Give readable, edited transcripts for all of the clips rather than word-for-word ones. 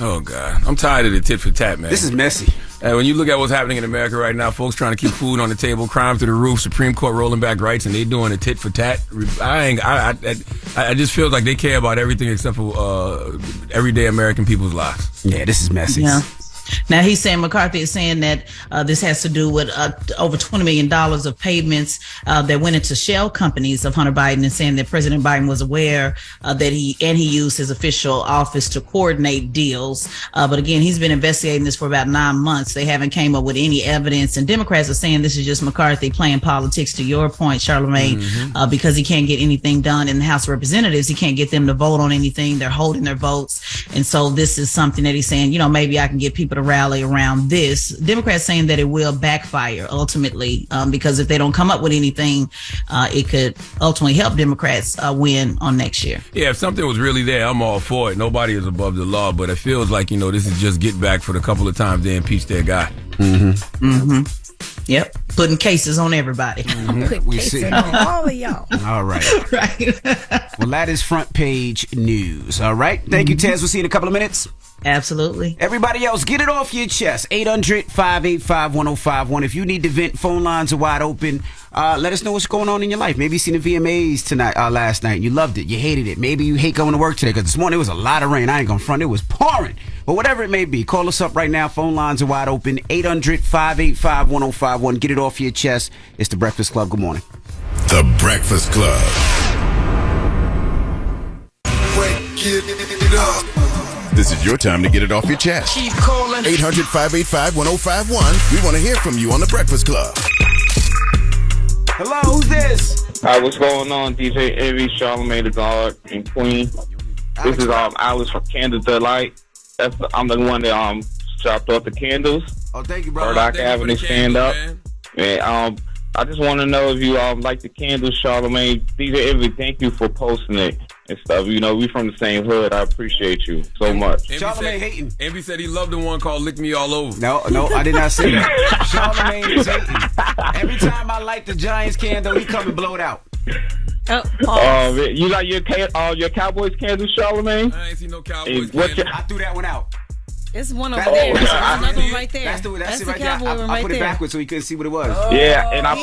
Oh, God. I'm tired of the tit for tat, man. This is messy. When you look at what's happening in America right now, folks trying to keep food on the table, crime through the roof, Supreme Court rolling back rights, and they doing a tit for tat. I just feel like they care about everything except for everyday American people's lives. Yeah, this is messy. Yeah. Now he's saying McCarthy is saying that this has to do with over $20 million of payments that went into shell companies of Hunter Biden, and saying that President Biden was aware that he used his official office to coordinate deals. But again, he's been investigating this for about 9 months. They haven't came up with any evidence, and Democrats are saying this is just McCarthy playing politics, to your point, Charlamagne, because he can't get anything done in the House of Representatives. He can't get them to vote on anything. They're holding their votes. And so this is something that he's saying, maybe I can get people to rally around this. Democrats saying that it will backfire ultimately, because if they don't come up with anything, it could ultimately help Democrats win on next year. Yeah, if something was really there, I'm all for it. Nobody is above the law, but it feels like, this is just get back for the couple of times they impeached their guy. Yep, putting cases on everybody. We see. On all of y'all. All right. Right. Well, that is front page news. All right. Thank you, Tez. We'll see you in a couple of minutes. Absolutely. Everybody else, get it off your chest. 800-585-1051. If you need to vent, phone lines are wide open. Let us know what's going on in your life. Maybe you seen the VMAs last night. You loved it. You hated it. Maybe you hate going to work today because this morning it was a lot of rain. I ain't going to front. It was pouring. But whatever it may be, call us up right now. Phone lines are wide open. 800-585-1051. Get it off your chest. It's The Breakfast Club. Good morning. The Breakfast Club. This is your time to get it off your chest. Keep calling. 800-585-1051. We want to hear from you on The Breakfast Club. Hello, who's this? Hi, what's going on? DJ Envy, Charlamagne the God, and Queen. This is Alice from Candles Delight. I'm the one that dropped off the candles. Oh, thank you, brother. Rock Avenue stand up. And I just want to know if you like the candles, Charlamagne. DJ Envy, thank you for posting it and stuff. We from the same hood. I appreciate you so much. Charlamagne hating. Envy said he loved the one called Lick Me All Over. No, I did not say that. Charlamagne is hating. Every time I light the Giants candle, he come and blow it out. You like your Cowboys candles, Charlamagne? I ain't seen no Cowboys candles. I threw that one out. It's one over there. There's another one right there. That's the right cowboy there. one I put it backwards so he couldn't see what it was. Yeah, and I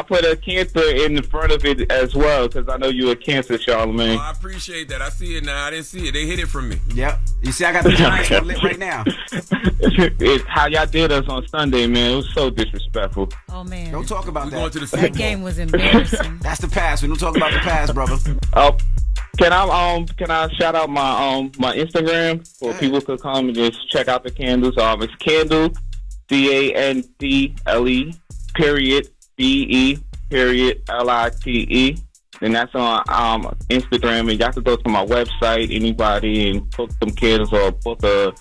put a cancer in the front of it as well because I know you're a Cancer, Charlamagne. Oh, I appreciate that. I see it now. I didn't see it. They hid it from me. Yep. You see, I got the Giants one lit right now. It's how y'all did us on Sunday, man. It was so disrespectful. Oh man, don't talk about that. Going to the Super that Bowl. game was embarrassing. That's the past. We don't talk about the past, brother. Can I shout out my Instagram so people could come and just check out the candles? It's Candle CANDLE _BE and that's on Instagram. And y'all can go to my website, anybody, and book some candles or book a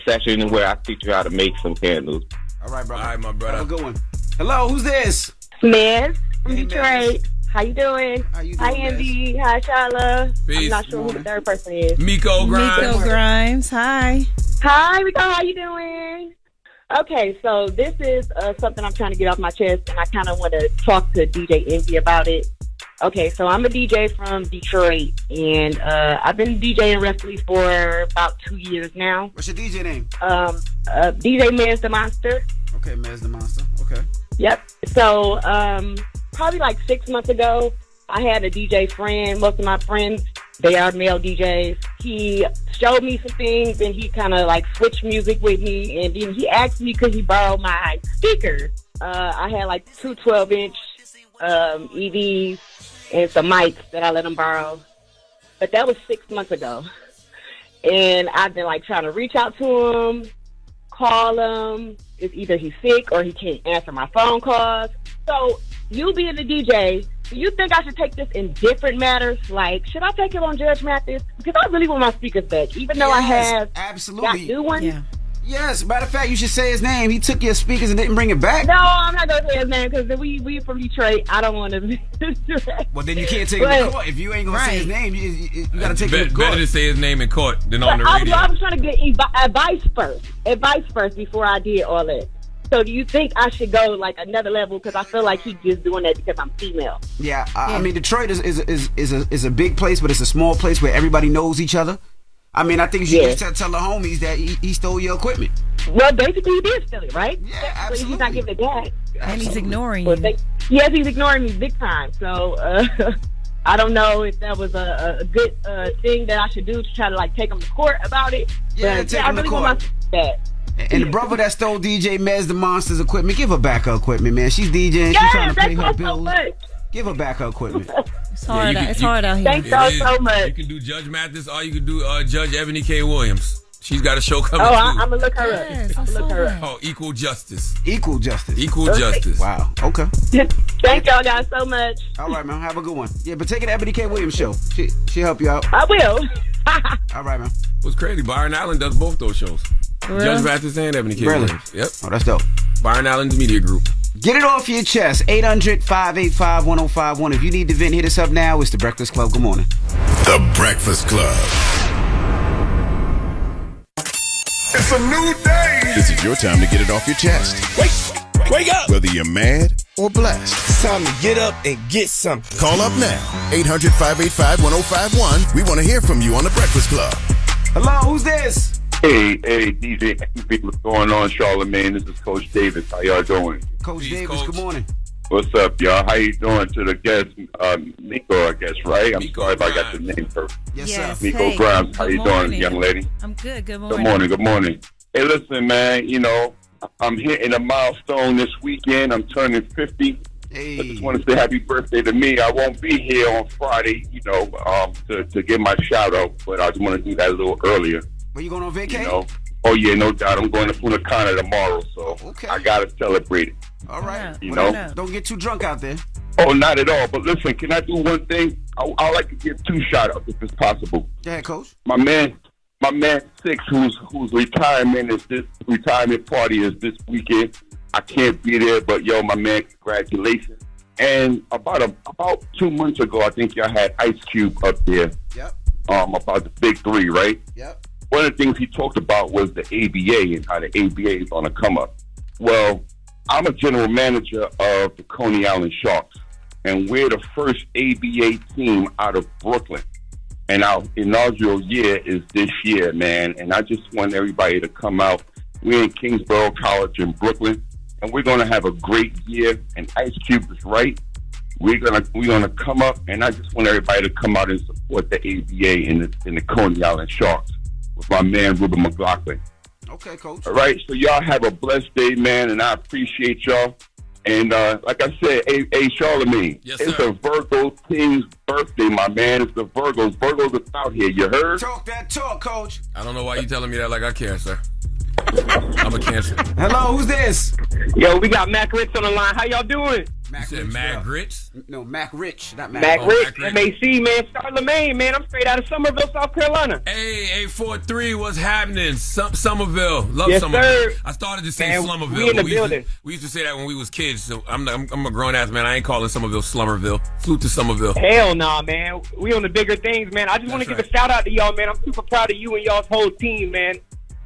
session where I teach you how to make some candles. All right, brother. All right, my brother. Have a good one. Hello, who's this? Miz from Hey, Detroit. Miz. How you doing? How you doing, Hi, Andy. Hi, Charla. Peace. I'm not sure who the third person is. Miko Grimes. Miko Grimes. Hi. Hi, Miko. How you doing? Okay, so this is something I'm trying to get off my chest, and I kind of want to talk to DJ Envy about it. Okay, so I'm a DJ from Detroit, and I've been DJing roughly for about 2 years now. What's your DJ name? DJ Mez the Monster. Okay, Mez the Monster. Okay. Yep. So, probably like 6 months ago, I had a DJ friend. Most of my friends, they are male DJs. He showed me some things, and he kind of like switched music with me. And then he asked me, could he borrow my speakers? I had like two 12-inch EVs and some mics that I let him borrow. But that was 6 months ago. And I've been like trying to reach out to him, call him. It's either he's sick or he can't answer my phone calls. So you being the DJ, do you think I should take this in different matters? Like, should I take it on Judge Mathis? Because I really want my speakers back, even though I have got new ones. Yeah. Yes, matter of fact, you should say his name. He took your speakers and didn't bring it back. No, I'm not going to say his name because we from Detroit. I don't want to do that. Well, then you can't take him to court. If you ain't going to say his name, you got to take him to court. Better to say his name in court than on the radio. I was trying to get advice first before I did all that. So do you think I should go like another level? Because I feel like he's just doing that because I'm female. Yeah, I mean, Detroit is a big place, but it's a small place where everybody knows each other. I mean, I think you should just tell the homies that he stole your equipment. Well, basically, he did steal it, right? Yeah, Technically, absolutely. he's not giving it back. And he's ignoring you. Yes, he's ignoring me big time. So I don't know if that was a good thing that I should do to try to like take him to court about it. Yeah, but, take him I to really court. want my back. And the brother that stole DJ Mez the Monster's equipment, give her back her equipment, man. She's DJing. She's trying to pay her bills. Give her back her equipment. It's hard. It's hard out here. Thanks so much. You can do Judge Mathis, or you can do Judge Ebony K. Williams. She's got a show coming Oh, too. I'm gonna look her Yes, up. I'm I gonna look saw her that. Oh, Equal Justice. Equal justice. Equal Justice. Wow. Okay. up. Thank y'all guys so much. All right, man. Have a good one. Yeah, but take it to Ebony K. Williams show. She'll help you out. I will. All right, man. What's crazy? Byron Allen does both those shows. Really? Judge Mathis and Ebony K. Really? Williams. Yep. Oh, that's dope. Byron Allen's media group. Get it off your chest. 800-585-1051. If you need to vent, hit us up now. It's The Breakfast Club. Good morning. The Breakfast Club. It's a new day. This is your time to get it off your chest. Wake up. Whether you're mad or blessed. It's time to get up and get something. Call up now. 800-585-1051. We want to hear from you on The Breakfast Club. Hello, who's this? Hey, DJ, what's going on, Charlamagne? This is Coach Davis. How y'all doing? Coach Peace, Davis, Coach. good morning. What's up, y'all? How you doing? To the guest, Miko, I guess, right? I'm Miko sorry if I got Grimes. the name first. Yes, Yes. sir. Miko Hey, Grimes, how good you doing, morning. young lady? I'm good. Good morning. Good morning, good morning. Hey, listen, man, you know, I'm hitting a milestone this weekend. I'm turning 50. I Hey. just want to say happy birthday to me. I won't be here on Friday, you know, to give my shout out, but I just want to do that a little earlier, Where you going on you vacation? know. Oh, yeah, no doubt. I'm going to Punta Cana tomorrow, so Okay. I got to celebrate it. All right. You Well, know? don't get too drunk out there. Oh, not at all. But listen, can I do one thing? I like to give two shout outs if it's possible. Go ahead, Coach. My man Six, whose retirement party is this weekend. I can't be there, but yo, my man, congratulations. And about 2 months ago, I think y'all had Ice Cube up there. Yep. About the big three, right? Yep. One of the things he talked about was the ABA and how the ABA is on the come up. Well, I'm a general manager of the Coney Island Sharks, and we're the first ABA team out of Brooklyn. And our inaugural year is this year, man. And I just want everybody to come out. We're in Kingsborough College in Brooklyn, and we're going to have a great year. And Ice Cube is right. We're gonna come up, and I just want everybody to come out and support the ABA in the Coney Island Sharks with my man Ruben McLaughlin. Okay, Coach. All right, so y'all have a blessed day, man, and I appreciate y'all. And like I said, hey Charlamagne, Yes, it's sir. a Virgo team's birthday, my man. It's the Virgos. Virgos are out here, you heard? Talk that talk, Coach. I don't know why you telling me that like I care, sir. I'm a Cancer. Hello, who's this? Yo, we got Mack Rich on the line. How y'all doing? You Mack said Rich, Mad what Grits? up? No, Mack Rich, not Mack. Mack Oh, Rich, Mack Rich. MAC, man. Charlamagne, man. I'm straight out of Somerville, South Carolina. Hey, 843, what's happening? Somerville. Love Yes, Somerville. sir. I started to say Man, Slummerville. we in the but building. We used to say that when we was kids, so I'm a grown-ass man. I ain't calling Somerville Slummerville. Salute to Somerville. Hell nah, man. We on the bigger things, man. I just want to That's give a shout out to y'all, man. I'm super proud of you and y'all's whole team, man.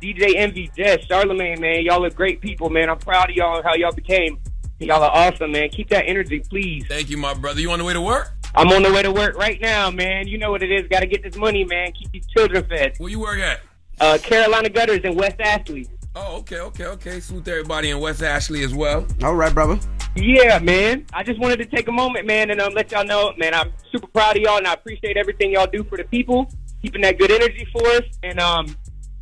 DJ Envy, Jess, Charlamagne, man. Y'all are great people, man. I'm proud of y'all and how y'all became. Y'all are awesome, man. Keep that energy, please. Thank you, my brother. You on the way to work? I'm on the way to work right now, man. You know what it is. Got to get this money, man. Keep these children fed. Where you work at? Carolina Gutters in West Ashley. Oh, okay. Salute to everybody in West Ashley as well. All right, brother. Yeah, man. I just wanted to take a moment, man, and let y'all know, man, I'm super proud of y'all, and I appreciate everything y'all do for the people, keeping that good energy for us. And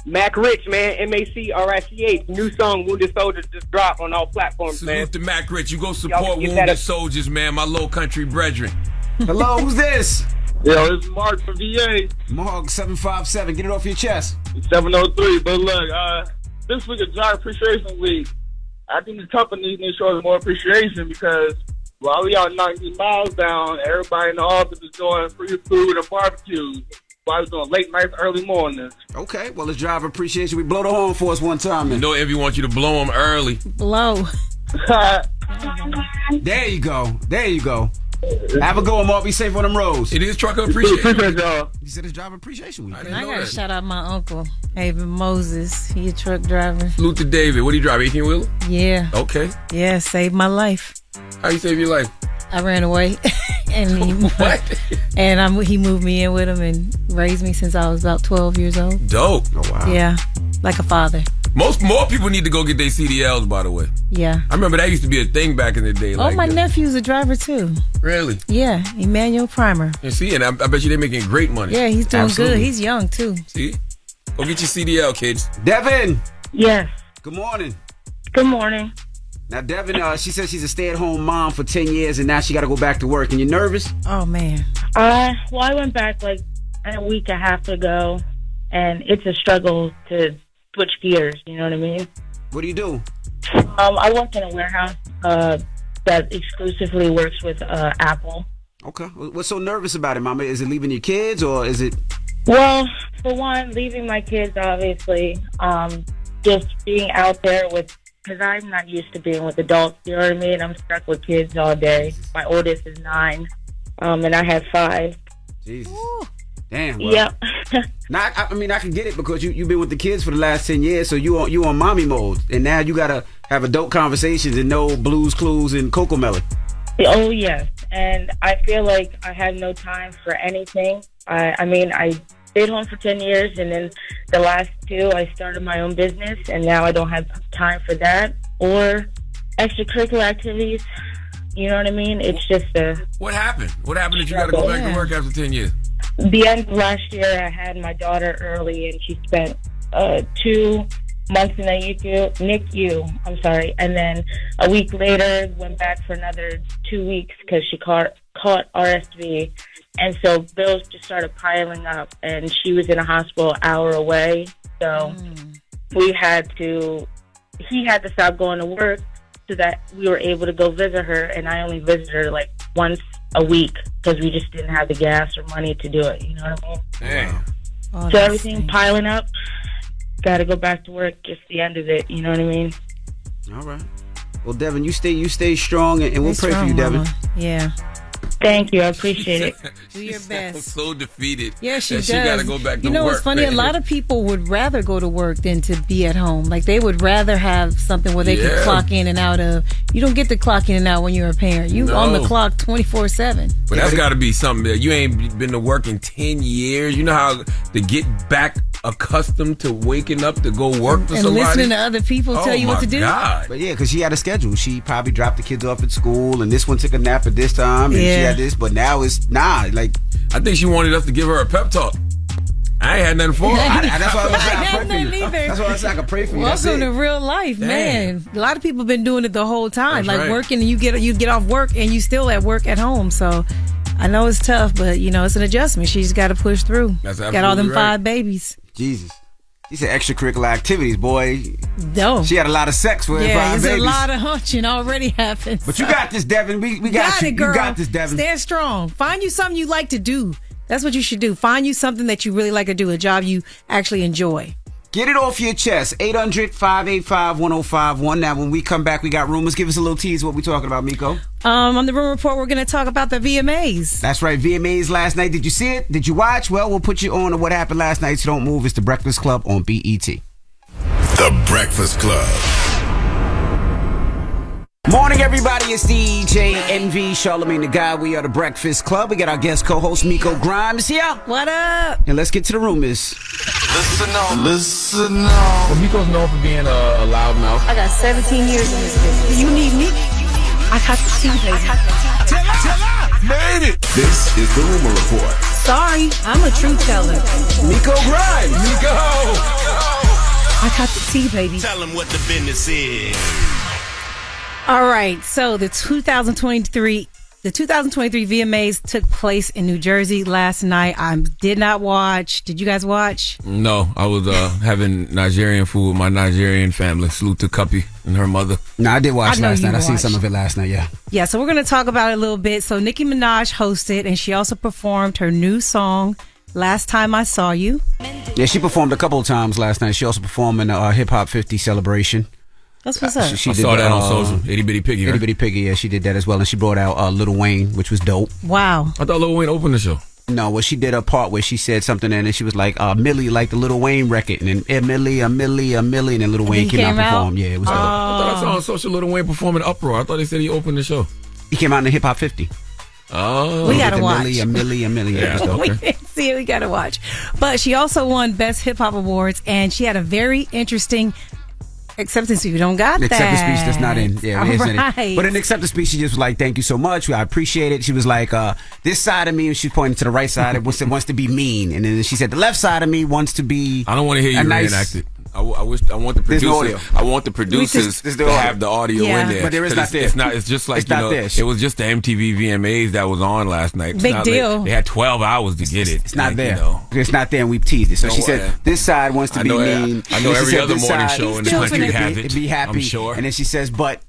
Mack Rich, man, MACRICH, new song, Wounded Soldiers, just dropped on all platforms, man. Salute to Mack Rich. You go Y'all support can get that Wounded up. Soldiers, man, my low country brethren. Hello, who's this? Yo, it's Mark from VA, Mohawk 757. Get it off your chest. 703. But look, this week is Job Appreciation Week. I think the company needs to show us more appreciation because while we out knocking these miles down, everybody in the office is doing free food and barbecues. While I was doing late nights, early mornings. Okay, well, let's drive appreciation. We blow the horn for us one time. You Man. know Envy wants you to blow them early. Blow. There you go. Have a go, Mark. Be safe on them roads. It is trucker appreciation. Appreciate y'all. You said it's driver appreciation week. I didn't I know gotta that. shout out my uncle, Haven Moses. He a truck driver. Salute to David. What do you drive, 18-wheeler? Yeah. Okay. Yeah, saved my life. How you save your life? I ran away And he moved me in with him and raised me since I was about 12 years old. Dope. Oh, wow. Yeah, like a father. More people need to go get their CDLs, by the way. Yeah. I remember that used to be a thing back in the day. Oh, my nephew's a driver too. Really? Yeah, Emmanuel Primer. And see, and I bet you they're making great money. Yeah, he's doing Absolutely. good. He's young too. See? Go get your CDL, kids. Devin. Yes. Good morning. Good morning. Now, Devin, she says she's a stay-at-home mom for 10 years, and now she got to go back to work. And you nervous? Oh, man. Well, I went back like a week and a half ago, and it's a struggle to switch gears. You know what I mean? What do you do? I work in a warehouse that exclusively works with Apple. Okay. What's so nervous about it, Mama? Is it leaving your kids, or is it... Well, for one, leaving my kids, obviously. Just being out there with... Because I'm not used to being with adults, you know what I mean? I'm stuck with kids all day. My oldest is 9, and I have 5. Jesus. Damn. Well, yep. Now, I can get it because you've been with the kids for the last 10 years, so you on mommy mode, and now you got to have adult conversations and know Blues Clues and Coco Melon. Oh, yes. And I feel like I have no time for anything. I stayed home for 10 years, and then the last 2, I started my own business, and now I don't have time for that or extracurricular activities. You know what I mean? It's just What happened? What happened that you got to go back to work after 10 years? The end of last year, I had my daughter early, and she spent 2 months in the NICU, and then a week later went back for another 2 weeks because she caught RSV. And so bills just started piling up, and she was in a hospital an hour away. So he had to stop going to work so that we were able to go visit her. And I only visit her like once a week because we just didn't have the gas or money to do it. You know what I mean? Damn. Oh, so everything piling up, got to go back to work. Just the end of it. You know what I mean? All right. Well, Devin, you stay strong, and we'll pray for you, Devin. Mama. Yeah. Thank you. I appreciate it. Do your best. So defeated. Yeah, she does. She got to go back to work. You know what's funny? A lot of people would rather go to work than to be at home. Like, they would rather have something where they can clock in and out of. You don't get to clock in and out when you're a parent. You on the clock 24/7. But that's got to be something that you ain't been to work in 10 years. You know how to get back accustomed to waking up to go work for and somebody? Listening to other people tell you what to do. God. But yeah, because she had a schedule. She probably dropped the kids off at school, and this one took a nap at this time, and she had this. But now it's like I think she wanted us to give her a pep talk. I ain't had nothing for her. That's why I was like, I pray for you. Either. That's why I was like, I pray for you. Welcome to real life, man. A lot of people have been doing it the whole time, That's right. working, and you get off work and you still at work at home. So I know it's tough, but it's an adjustment. She's got to push through. That's got all them right. 5 babies. Jesus. She said extracurricular activities, boy. No. She had a lot of sex for 5 there's babies. a lot of hunching already happened. But you got this, Devin. We got you. It, girl. You got this, Devin. Stand strong. Find you something you like to do. That's what you should do. Find you something that you really like to do, a job you actually enjoy. Get it off your chest. 800-585-1051. Now, when we come back, we got rumors. Give us a little tease what we talking about, Miko. On the Rumor Report, we're going to talk about the VMAs. That's right, VMAs last night. Did you see it? Did you watch? Well, we'll put you on to what happened last night, so don't move. It's The Breakfast Club on BET. The Breakfast Club. Morning, everybody. It's DJ NV, Charlamagne the Guy. We are The Breakfast Club. We got our guest co-host, Miko Grimes, here. What up? And let's get to the rumors. Listen on. Well, Miko's known for being a loudmouth. I got 17 years in this business. You need me? I got the tea, baby. Tell her. Made it. This is the Rumor Report. Sorry, I'm a truth teller. Miko Grimes. Miko! I got the tea, baby. Tell them what the business is. All right, so the 2023 VMAs took place in New Jersey last night. I did not watch. Did you guys watch? No, I was having Nigerian food with my Nigerian family. Salute to Cuppy and her mother. No, I did watch I know last you night. I seen watched. some of it last night, yeah. Yeah, so we're going to talk about it a little bit. So Nicki Minaj hosted, and she also performed her new song, Last Time I Saw You. Yeah, she performed a couple of times last night. She also performed in the Hip Hop 50 celebration. That's what's up. She I did saw that the, on social. Itty Bitty Piggy, right? Itty Bitty Piggy, yeah, she did that as well. And she brought out Lil Wayne, which was dope. Wow. I thought Lil Wayne opened the show. No, well, she did a part where she said something and then she was like, Millie, like the Lil Wayne record. And then Millie, a Millie, and then Lil Wayne came out and performed. Yeah, it was dope. I thought I saw on social Lil Wayne performing Uproar. I thought they said he opened the show. He came out in the Hip Hop 50. Oh, we gotta watch. A milli. Yeah, We okay. didn't see it. We gotta watch. But she also won Best Hip Hop Awards, and she had a very interesting acceptance speech. We don't got The that. acceptance speech that's not in. Yeah, it isn't in. Right. But in the acceptance speech, she just was like, "Thank you so much. I appreciate it." She was like, "This side of me," and she's pointing to the right side. It wants to be mean, and then she said, "The left side of me wants to be." I don't want to hear you reenact it. I want the There's no producers. audio. I want the producers to have the audio in there. But there is not there. It's just like It's not there. it was just the MTV VMAs that was on last night. It's Big not deal. They had 12 hours to get it. It's not Like, there. You know. It's not there, and we teased it. So she said, yeah. "This side wants to be mean." I know And she every said, other "This morning side show in the He's country doing has to it. be happy." I'm sure. And then she says, "But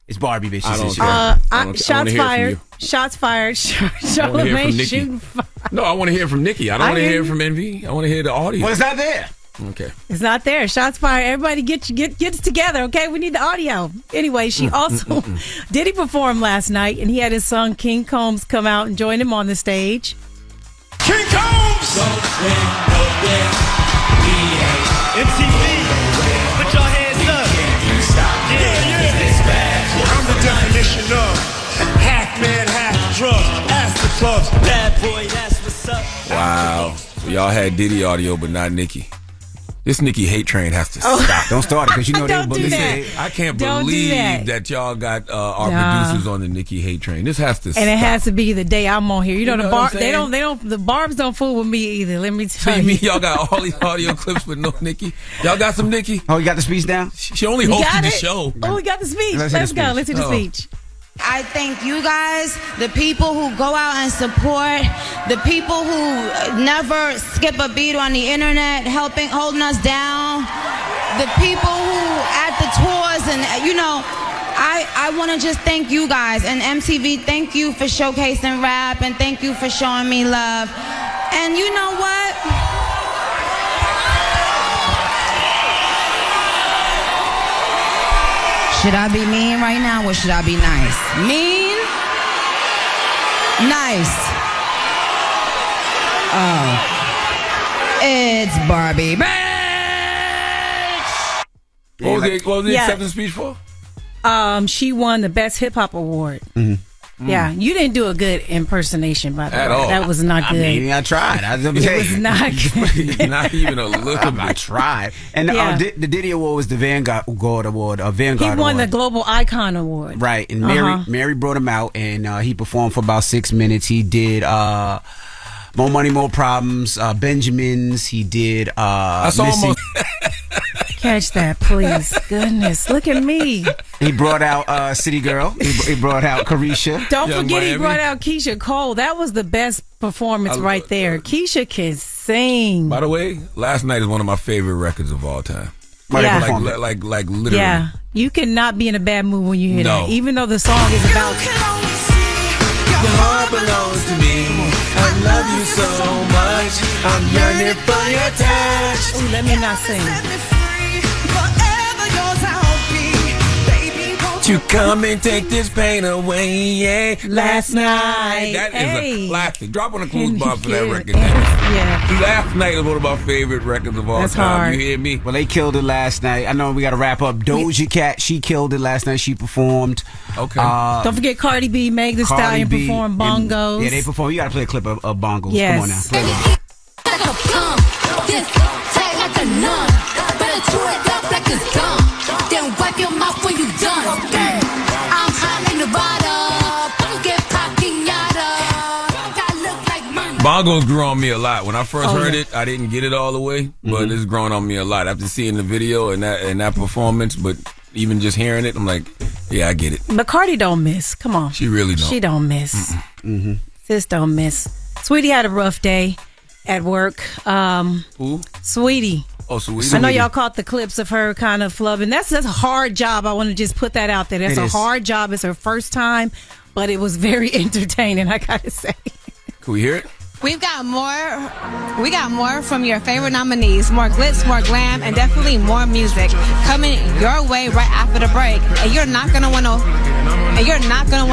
it's Barbie, bitch." I don't She care. said, Shots fired. Shots fired. Charlamagne Nikki. shooting fire. No, I want to hear from Nikki. I don't want to hear from Envy. I want to hear the audio. "Well, it's not there." Okay. It's not there. Shots fired. Everybody get it together, okay? We need the audio. Anyway, she also Diddy performed last night, and he had his son King Combs come out and join him on the stage. King Combs! MTV, put your hands up. Yeah. I'm the definition of half man, half drug. Ask the clubs, bad boy, that's what's up. Wow. So y'all had Diddy audio, but not Nikki. This Nikki hate train has to stop. Don't start it because you know Don't they do believe that. it. I can't Don't do believe that. y'all got our Nah. producers on the Nikki hate train. This has to stop. And it has to be the day I'm on here. You know, You know the what bar I'm saying? the barbs don't fool with me either. Let me So tell you you. mean y'all got all these audio clips with no Nikki? Y'all got some Nikki? Oh, you got the speech down? She only You hosted got the it? show. Oh, we got the speech. Let's hear Let's the go. speech. Let's hear the Oh. speech. I thank you guys, the people who go out and support, the people who never skip a beat on the internet, holding us down, the people who at the tours, and you know, I want to just thank you guys. And MTV, thank you for showcasing rap, and thank you for showing me love. And you know what? Should I be mean right now or should I be nice? Mean? Nice. Oh. It's Barbie. Bitch! What was the Yeah. acceptance speech for? She won the Best Hip Hop Award. Yeah, you didn't do a good impersonation, by the way. At all. That was not good. I mean, I tried. It was not good. Not even a little bit. I tried. And Yeah. the Diddy Award was the Vanguard Award. He Vanguard won the Award. Global Icon Award. Right, and Uh-huh. Mary brought him out, and he performed for about 6 minutes. He did More Money, More Problems, Benjamins. He did I saw Missy. him Catch that, please. Goodness, look at me. He brought out City Girl. He brought out Carisha. Don't Young forget he Miami. brought out Keisha Cole. That was the best performance right there. Keisha can sing. By the way, last night is one of my favorite records of all time. Yeah. Like literally. Yeah, you cannot be in a bad mood when you hear No. that. Even though the song is about Your heart belongs to me. I love you so much. I'm yearning for your touch. Ooh, let me not sing. You come and take this pain away, yeah. Last night. That is Hey. a classic. Drop on a cruise bar for that Yeah. record. Yeah. Last night is one of my favorite records of all That's time. hard. You hear me? Well, they killed it last night. I know we got to wrap up. Doja Cat, she killed it last night. She performed. Okay. Don't forget Cardi B, Meg Thee Cardi Stallion B performed and- bongos. Yeah, they performed. You got to play a clip of bongos. Yes. Come on now. Play it. Bongos grew on me a lot. When I first heard it, I didn't get it all the way, but it's grown on me a lot after seeing the video and that performance. But even just hearing it, I'm like, yeah, I get it. But Cardi don't miss. Come on. She really don't. She don't miss. Sis don't miss. Sweetie had a rough day at work. Who? Sweetie. Oh, Sweetie. I know y'all caught the clips of her kind of flubbing. That's a hard job. I want to just put that out there. That's It a is. hard job. It's her first time, but it was very entertaining, I gotta say. Can we hear it? We got more from your favorite nominees. More glitz, more glam, and definitely more music coming your way right after the break. And you're not gonna want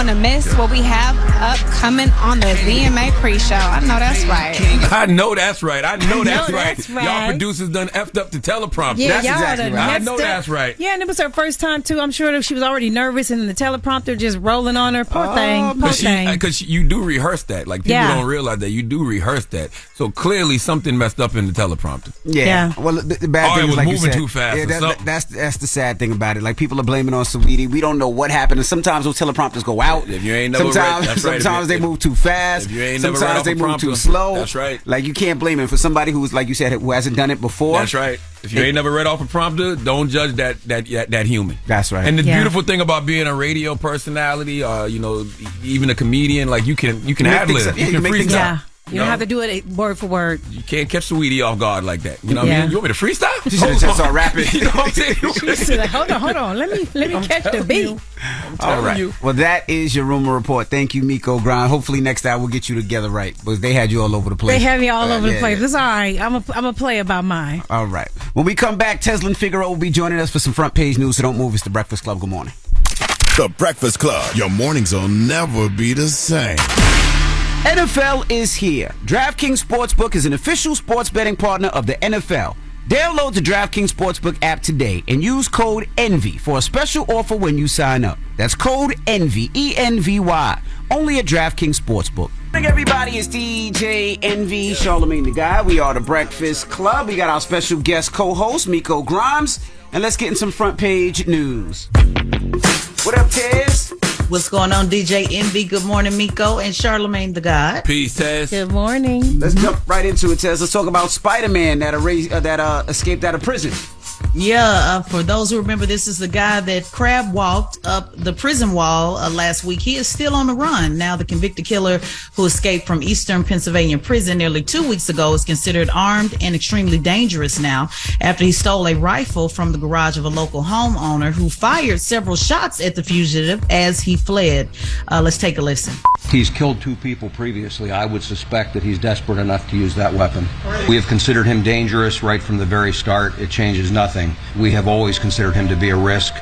to miss what we have upcoming on the VMA pre-show. I know that's right. I know that's right. Y'all producers done effed up the teleprompter. Yeah, that's exactly right. I know up. that's right. Yeah, and it was her first time too. I'm sure that she was already nervous, and the teleprompter just rolling on her. Poor thing. Because you do rehearse that. Like people don't realize that you do rehearse that. So clearly something messed up in the teleprompter. Yeah. Well, the bad thing it was is, like moving you said, too fast. Yeah, that's the sad thing about it. Like people are blaming on Saweetie. We don't know what happened. And sometimes those teleprompters go out. If you ain't never sometimes they move too fast. If you ain't never sometimes they move too slow. That's right. Like you can't blame him for somebody who's, like you said, who hasn't done it before. That's right. If you ain't never read off a prompter, don't judge that human. That's right. And the beautiful thing about being a radio personality, even a comedian, like you can ad lib. You can freestyle. Yeah. You don't have to do it word for word. You can't catch Saweetie off guard like that. You know what I mean? You want me to freestyle? She should have just started rapping. You know what I'm saying? She said, hold on. Let me catch the beat. All right. Well, that is your rumor report. Thank you, Miko Grind. Hopefully next time we'll get you together right, because they had you all over the place. They have me all over the place. It's all right. I'm a play about mine. All right. When we come back, Teslin Figueroa will be joining us for some front page news. So don't move. It's the Breakfast Club. Good morning. The Breakfast Club. Your mornings will never be the same. NFL is here. DraftKings Sportsbook is an official sports betting partner of the NFL. Download the DraftKings Sportsbook app today and use code ENVY for a special offer when you sign up. That's code ENVY, ENVY, only at DraftKings Sportsbook. Hey everybody, it's DJ Envy, Charlamagne the Guy. We are the Breakfast Club. We got our special guest co-host, Miko Grimes. And let's get in some front page news. What up, Tez? What's going on, DJ Envy? Good morning, Miko and Charlamagne the God. Peace, Tez. Good morning. Let's jump right into it, Tez. Let's talk about Spider-Man that escaped out of prison. Yeah, for those who remember, this is the guy that crab walked up the prison wall last week. He is still on the run. Now, the convicted killer who escaped from Eastern Pennsylvania prison nearly 2 weeks ago is considered armed and extremely dangerous now after he stole a rifle from the garage of a local homeowner who fired several shots at the fugitive as he fled. Let's take a listen. He's killed 2 people previously. I would suspect that he's desperate enough to use that weapon. We have considered him dangerous right from the very start. It changes nothing. We have always considered him to be a risk.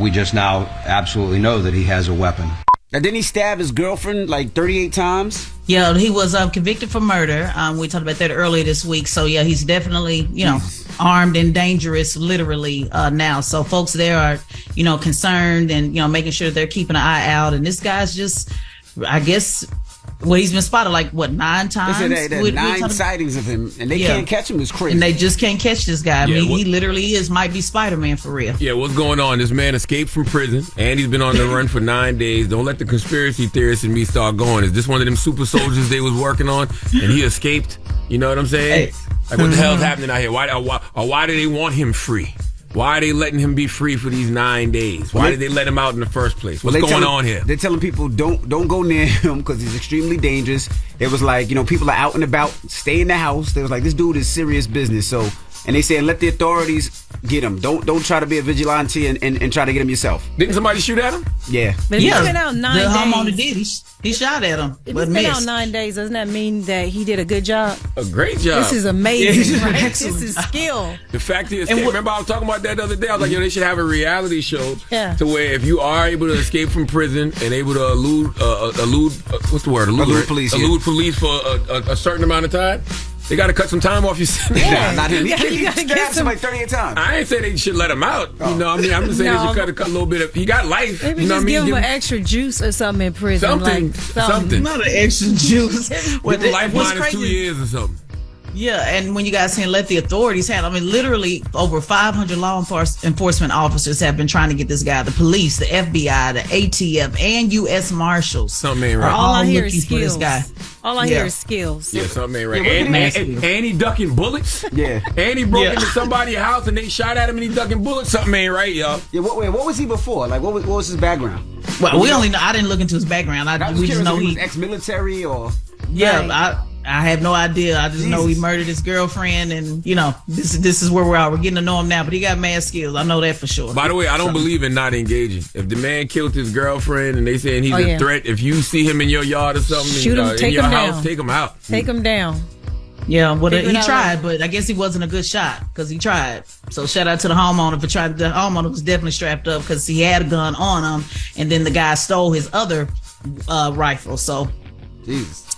We just now absolutely know that he has a weapon. Now, didn't he stab his girlfriend like 38 times? Yeah, he was convicted for murder. We talked about that earlier this week. So, yeah, he's definitely, armed and dangerous, literally, now. So folks there are, concerned and, making sure they're keeping an eye out. And this guy's just, I guess... Well, he's been spotted 9 times. They 9 sightings of him, and they can't catch him. It's crazy. And they just can't catch this guy. I mean, he literally might be Spider-Man for real. Yeah, what's going on? This man escaped from prison, and he's been on the run for 9 days. Don't let the conspiracy theorists and me start going. Is this one of them super soldiers they was working on, and he escaped? You know what I'm saying? Like, what the hell's happening out here? Why do they want him free? Why are they letting him be free for these 9 days? Why did they let him out in the first place? What's going on here? They're telling people don't go near him because he's extremely dangerous. It was like, people are out and about, stay in the house. They was like, this dude is serious business. So, and they said, let the authorities get him. Don't try to be a vigilante and try to get him yourself. Didn't somebody shoot at him? Yeah. But he's been out 9 days. The homeowner did. He shot at him. If he's been out 9 days, doesn't that mean that he did a good job? A great job. This is amazing. Right? This is skill. The fact is, remember I was talking about that the other day. I was like, they should have a reality show to where if you are able to escape from prison and able to elude what's the word? Elude police. Elude police for a certain amount of time. They got to cut some time off your sentence. Yeah, not him. He stabbed somebody 38 times. I ain't say they should let him out. You know what I mean? I'm just saying they should cut a little bit of... He got life. Maybe you know just what I mean? give him an extra juice or something in prison. Something. Not an extra juice. Life minus 2 years or something. Yeah, and when you guys saying let the authorities handle, literally over 500 law enforcement officers have been trying to get this guy. The police, the FBI, the ATF, and U.S. Marshals. Something ain't right. All I hear is skills. All I hear is skills. Yeah, something ain't right. And he ducking bullets. Yeah. And he broke into somebody's house and they shot at him and he ducking bullets. Something ain't right, y'all. Yeah. What was he before? Like, what was his background? Well, we only know. I didn't look into his background. We just know he was ex-military or. Yeah, I have no idea. I just know he murdered his girlfriend, and this is where we're at. We're getting to know him now, but he got mad skills. I know that for sure. By the way, I don't believe in not engaging. If the man killed his girlfriend and they saying he's a threat, if you see him in your yard or something, shoot him, in your house, take him out. Take him down. Yeah, well, he tried, but I guess he wasn't a good shot because he tried. So shout out to the homeowner for trying. The homeowner was definitely strapped up because he had a gun on him, and then the guy stole his other rifle. So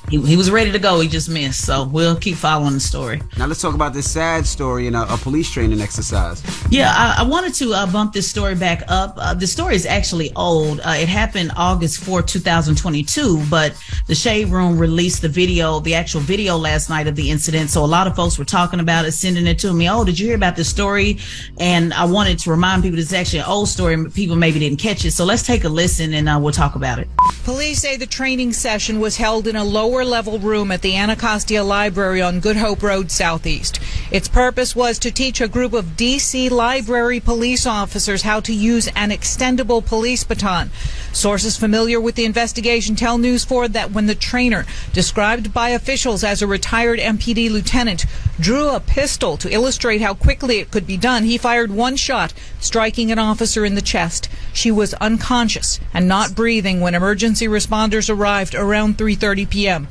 he was ready to go. He just missed. So we'll keep following the story. Now let's talk about this sad story in a police training exercise. Yeah, I wanted to bump this story back up. The story is actually old. It happened August 4, 2022, but the Shade Room released the actual video last night of the incident. So a lot of folks were talking about it, sending it to me. Oh, did you hear about this story? And I wanted to remind people this is actually an old story and people maybe didn't catch it. So let's take a listen and we'll talk about it. Police say the training session was held in a lower level room at the Anacostia Library on Good Hope Road Southeast. Its purpose was to teach a group of D.C. library police officers how to use an extendable police baton. Sources familiar with the investigation tell News 4 that when the trainer, described by officials as a retired MPD lieutenant, drew a pistol to illustrate how quickly it could be done, he fired one shot, striking an officer in the chest. She was unconscious and not breathing when emergency responders arrived around 3:30 p.m.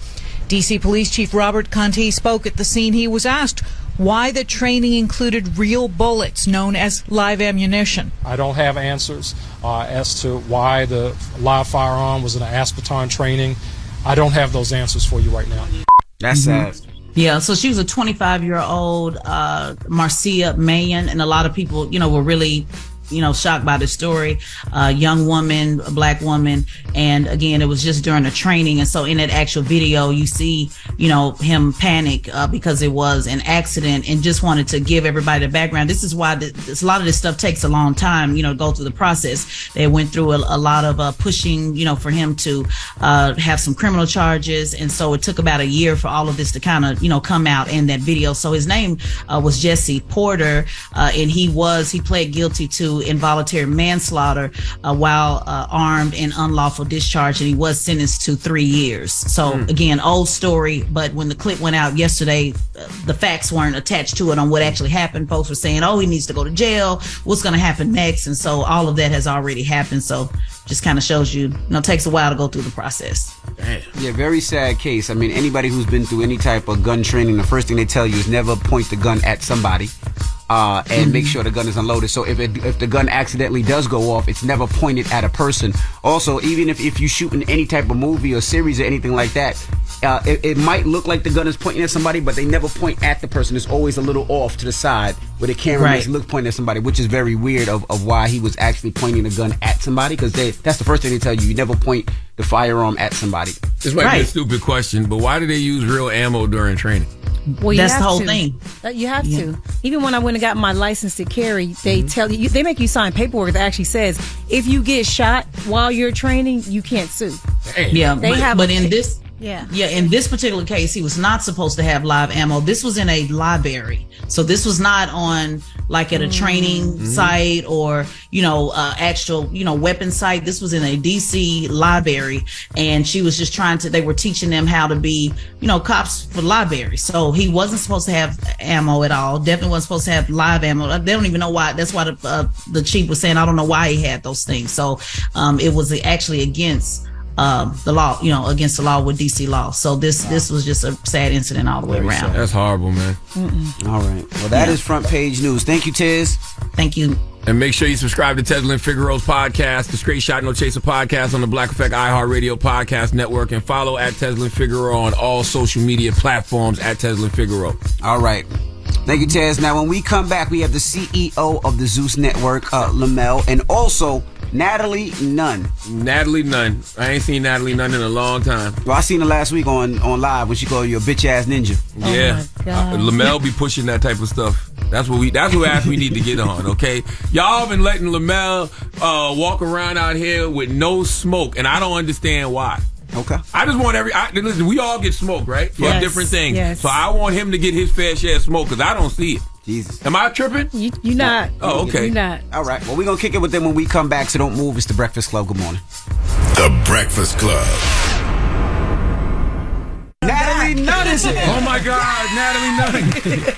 D.C. Police Chief Robert Conte spoke at the scene. He was asked why the training included real bullets known as live ammunition. I don't have answers as to why the live firearm was in an Aspeton training. I don't have those answers for you right now. That's sad. Yeah, so she was a 25-year-old Marcia Mayan, and a lot of people, were really shocked by this story. Young woman, a black woman, and again, it was just during the training. And so in that actual video, you see, him panic because it was an accident, and just wanted to give everybody the background. This is why a lot of this stuff takes a long time, to go through the process. They went through a lot of pushing, for him to have some criminal charges. And so it took about a year for all of this to kind of, come out in that video. So his name was Jesse Porter, and he pled guilty to involuntary manslaughter while armed and unlawful discharge, and he was sentenced to 3 years. So again, old story, but when the clip went out yesterday, the facts weren't attached to it on what actually happened. Folks were saying, oh, he needs to go to jail, what's going to happen next? And so all of that has already happened. So just kind of shows you, it takes a while to go through the process. Damn. Yeah, very sad case. I mean, anybody who's been through any type of gun training, the first thing they tell you is never point the gun at somebody. And make sure the gun is unloaded. So if the gun accidentally does go off, it's never pointed at a person. Also, even if you shoot in any type of movie or series or anything like that, it might look like the gun is pointing at somebody, but they never point at the person. It's always a little off to the side where the camera is pointing at somebody, which is very weird of why he was actually pointing the gun at somebody, because that's the first thing they tell you. You never point the firearm at somebody. This might be a stupid question, but why do they use real ammo during training? Well, that's the whole thing. You have to. Even when I went and got my license to carry, they tell you, they make you sign paperwork that actually says if you get shot while you're training, you can't sue. Damn. Yeah, but in this. In this particular case, he was not supposed to have live ammo. This was in a library. So this was not on like at a training site or, actual, weapon site. This was in a DC library, and she was just they were teaching them how to be, cops for libraries. So he wasn't supposed to have ammo at all. Definitely wasn't supposed to have live ammo. They don't even know why. That's why the chief was saying, I don't know why he had those things. So it was actually against the law, against the law with DC law. So this was just a sad incident all the way around. That's horrible, man. All right. Well, that is front page news. Thank you, Tiz. Thank you. And make sure you subscribe to Tesla and Figaro's podcast, the Straight Shot No Chaser podcast on the Black Effect iHeartRadio podcast network, and follow at Tesla and Figaro on all social media platforms at Tesla and Figaro. All right. Thank you, Tez. Now, when we come back, we have the CEO of the Zeus Network, Lamel, and also Natalie Nunn. Natalie Nunn. I ain't seen Natalie Nunn in a long time. Well, I seen her last week on live when she called you a bitch ass ninja. Yeah. Lamel be pushing that type of stuff. That's what we need to get on, okay? Y'all been letting Lamel walk around out here with no smoke, and I don't understand why. Okay. I just want listen, we all get smoke, right? For different things. Yes. So I want him to get his fair share of smoke, because I don't see it. Jesus. Am I tripping? You're not. Oh, okay. You're not. All right. Well, we're going to kick it with them when we come back, so don't move. It's The Breakfast Club. Good morning. The Breakfast Club. Natalie Natalie Nunn is here. Oh my God, Natalie Nunn.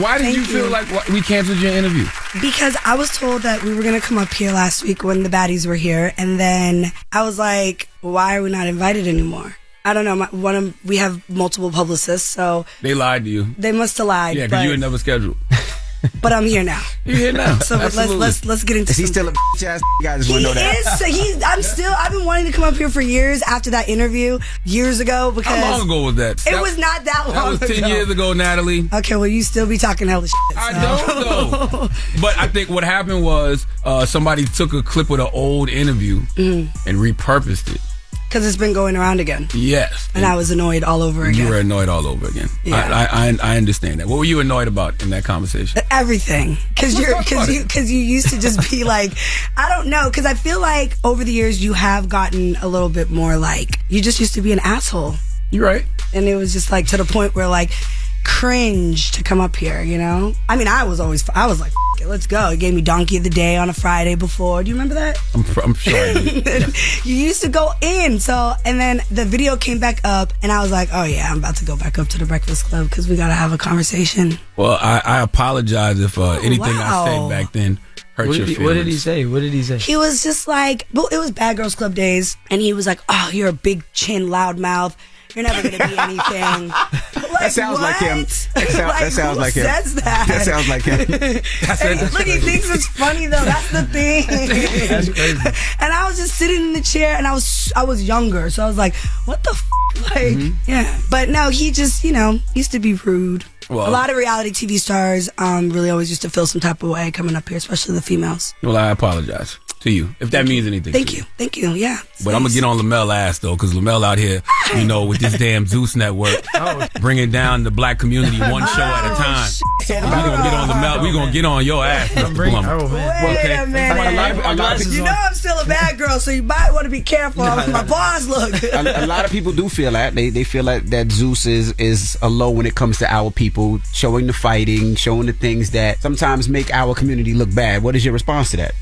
Why did you feel like we canceled your interview? Because I was told that we were going to come up here last week when the baddies were here. And then I was like, why are we not invited anymore? I don't know. We have multiple publicists, so They lied to you. they must have lied. Yeah, because you had never scheduled. But I'm here now. You're here now. So let's get into. Is he still a bitch ass guy? Just want to know that. I've been wanting to come up here for years after that interview years ago because. How long ago was that? It was not that long ago. That was 10 years ago, Natalie. Okay, well, you still be talking hella shit. I don't know. But I think what happened was somebody took a clip of the old interview and repurposed it. Because it's been going around again. Yes. And I was annoyed all over again. You were annoyed all over again. Yeah. I understand that. What were you annoyed about in that conversation? Everything. Because you used to just be like, I don't know. Because I feel like over the years you have gotten a little bit more like, you just used to be an asshole. You're right. And it was just like to the point where like, cringe to come up here, you know? I mean, I was like, F it, let's go. He gave me Donkey of the Day on a Friday before. Do you remember that? I'm sure I do. You used to go in. So, and then the video came back up and I was like, oh yeah, I'm about to go back up to the Breakfast Club because we got to have a conversation. Well, I apologize if anything I said back then hurt your feelings. What did he say? He was just like, well, it was Bad Girls Club days. And he was like, oh, you're a big chin, loudmouth. You're never going to be anything. That sounds like him. That sounds like him. Who says that? That sounds like him. Look, he thinks it's funny though. That's the thing. That's crazy. And I was just sitting in the chair, and I was younger, so I was like, "What the f-? Like, yeah." But no, he just used to be rude. Well, a lot of reality TV stars really always used to feel some type of way coming up here, especially the females. Well, I apologize to you if that means anything. Thank you. Yeah. But I'm gonna get on Lamel ass though, because Lamel out here, with this damn Zeus network, bringing down the black community one show at a time. We're gonna get on Lamel. We're gonna get on your ass. Wait a minute. I'm still a bad girl, so you might want to be careful of my boss look. A lot of people do feel that. They feel that Zeus is a low when it comes to our people, showing the fighting, showing the things that sometimes make our community look bad. What is your response to that?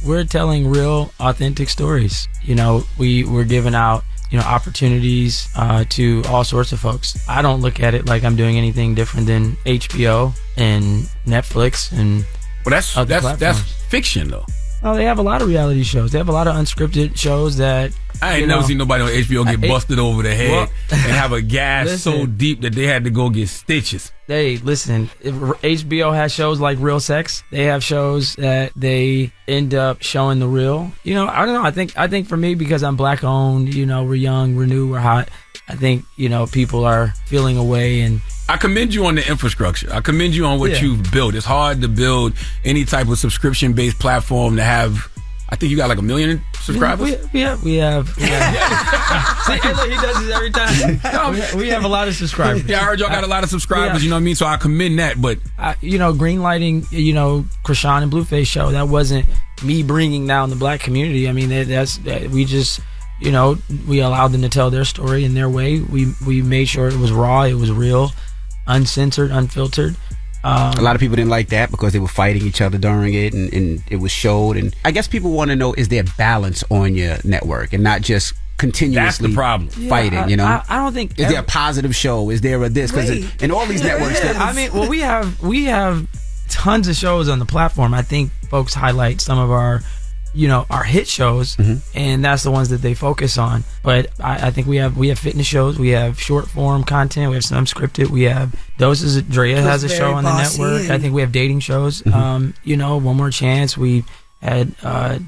We're telling real, authentic stories. We're giving out, opportunities to all sorts of folks. I don't look at it like I'm doing anything different than HBO and Netflix and that's fiction though. Oh, they have a lot of reality shows. They have a lot of unscripted shows that I ain't never seen nobody on HBO get busted over the head and have a gas so deep that they had to go get stitches. Hey, listen, HBO has shows like Real Sex. They have shows that they end up showing the real. I don't know. I think for me, because I'm black owned, we're young, we're new, we're hot. I think, people are feeling away, and I commend you on the infrastructure. I commend you on what you've built. It's hard to build any type of subscription-based platform to have. I think you got like 1 million subscribers. We have. See, look, he does this every time. We have a lot of subscribers. Yeah, I heard y'all got a lot of subscribers. You know what I mean? So I commend that. But greenlighting, Krishan and Blueface show. That wasn't me bringing down the black community. I mean, we just. We allowed them to tell their story in their way. We made sure it was raw, it was real, uncensored, unfiltered. A lot of people didn't like that because they were fighting each other during it, and it was showed. And I guess people want to know, is there balance on your network and not just continuously That's the problem. Fighting, I don't think... Is there a positive show? Is there a this? Because in all these networks... we have tons of shows on the platform. I think folks highlight some of our hit shows, and that's the ones that they focus on. But I think we have fitness shows, we have short form content, we have some scripted, we have Doses. Drea has a show on the network. I think we have dating shows. One More Chance. We had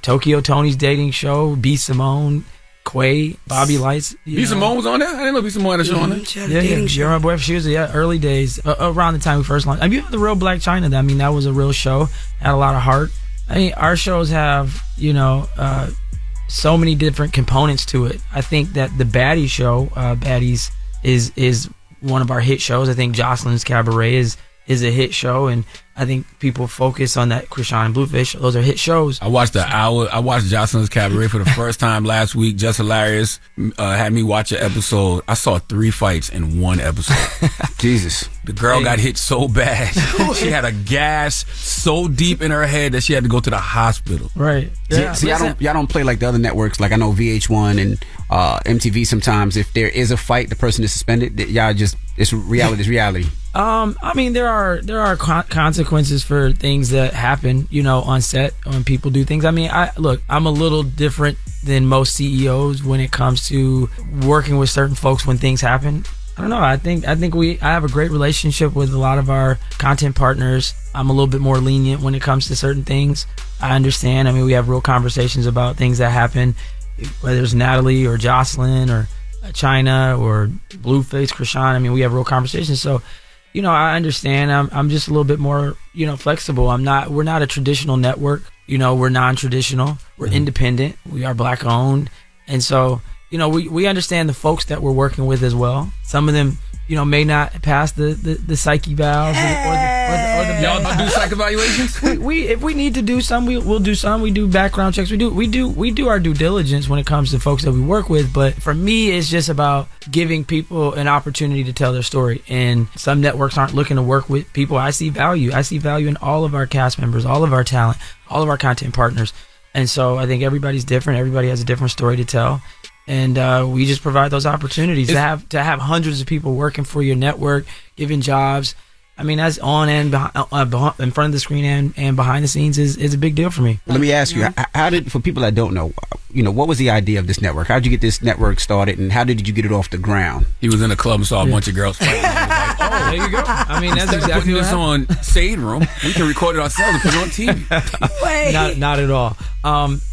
Tokyo Tony's dating show, B. Simone, Quay, Bobby Lights. B. Simone was on there? I didn't know B. Simone had a show on there. Yeah, my boy. She was early days, around the time we first launched. You have the Real Black China. That was a real show. Had a lot of heart. Our shows have, so many different components to it. I think that the Baddies show, Baddies, is one of our hit shows. I think Jocelyn's Cabaret is is a hit show, and I think people focus on that Krishan and Bluefish. Those are hit shows. I watched Jocelyn's Cabaret for the first time last week. Just hilarious. Had me watch an episode. I saw 3 fights in one episode. Jesus. The girl got hit so bad. She had a gas so deep in her head that she had to go to the hospital. Right. Yeah. See, y'all don't play like the other networks. Like I know VH1 and MTV. Sometimes if there is a fight, the person is suspended. Y'all just it's reality. It's reality. I mean, there are consequences for things that happen, on set when people do things. I mean, I'm a little different than most CEOs when it comes to working with certain folks when things happen. I don't know. I think I have a great relationship with a lot of our content partners. I'm a little bit more lenient when it comes to certain things. I understand. I mean, we have real conversations about things that happen, whether it's Natalie or Jocelyn or China or Blueface, Krishan. I mean, we have real conversations. So, I understand. I'm just a little bit more, flexible. We're not a traditional network. We're non-traditional. We're independent. We are black owned. And so, we understand the folks that we're working with as well. Some of them, may not pass the psyche valves or the Y'all do psych evaluations? If we need to do some, we'll do some. We do background checks. We do our due diligence when it comes to folks that we work with. But for me, it's just about giving people an opportunity to tell their story. And some networks aren't looking to work with people. I see value. I see value in all of our cast members, all of our talent, all of our content partners. And so I think everybody's different. Everybody has a different story to tell. And we just provide those opportunities to have hundreds of people working for your network, giving jobs. I mean, that's on and behind, in front of the screen and behind the scenes is a big deal for me. Let me ask you, how did, for people that don't know, what was the idea of this network? How did you get this network started, and how did you get it off the ground? He was in a club and saw a bunch of girls fighting. There you go. I mean, that's exactly what happened. This on Shade Room. We can record it ourselves and put it on TV. Not at all.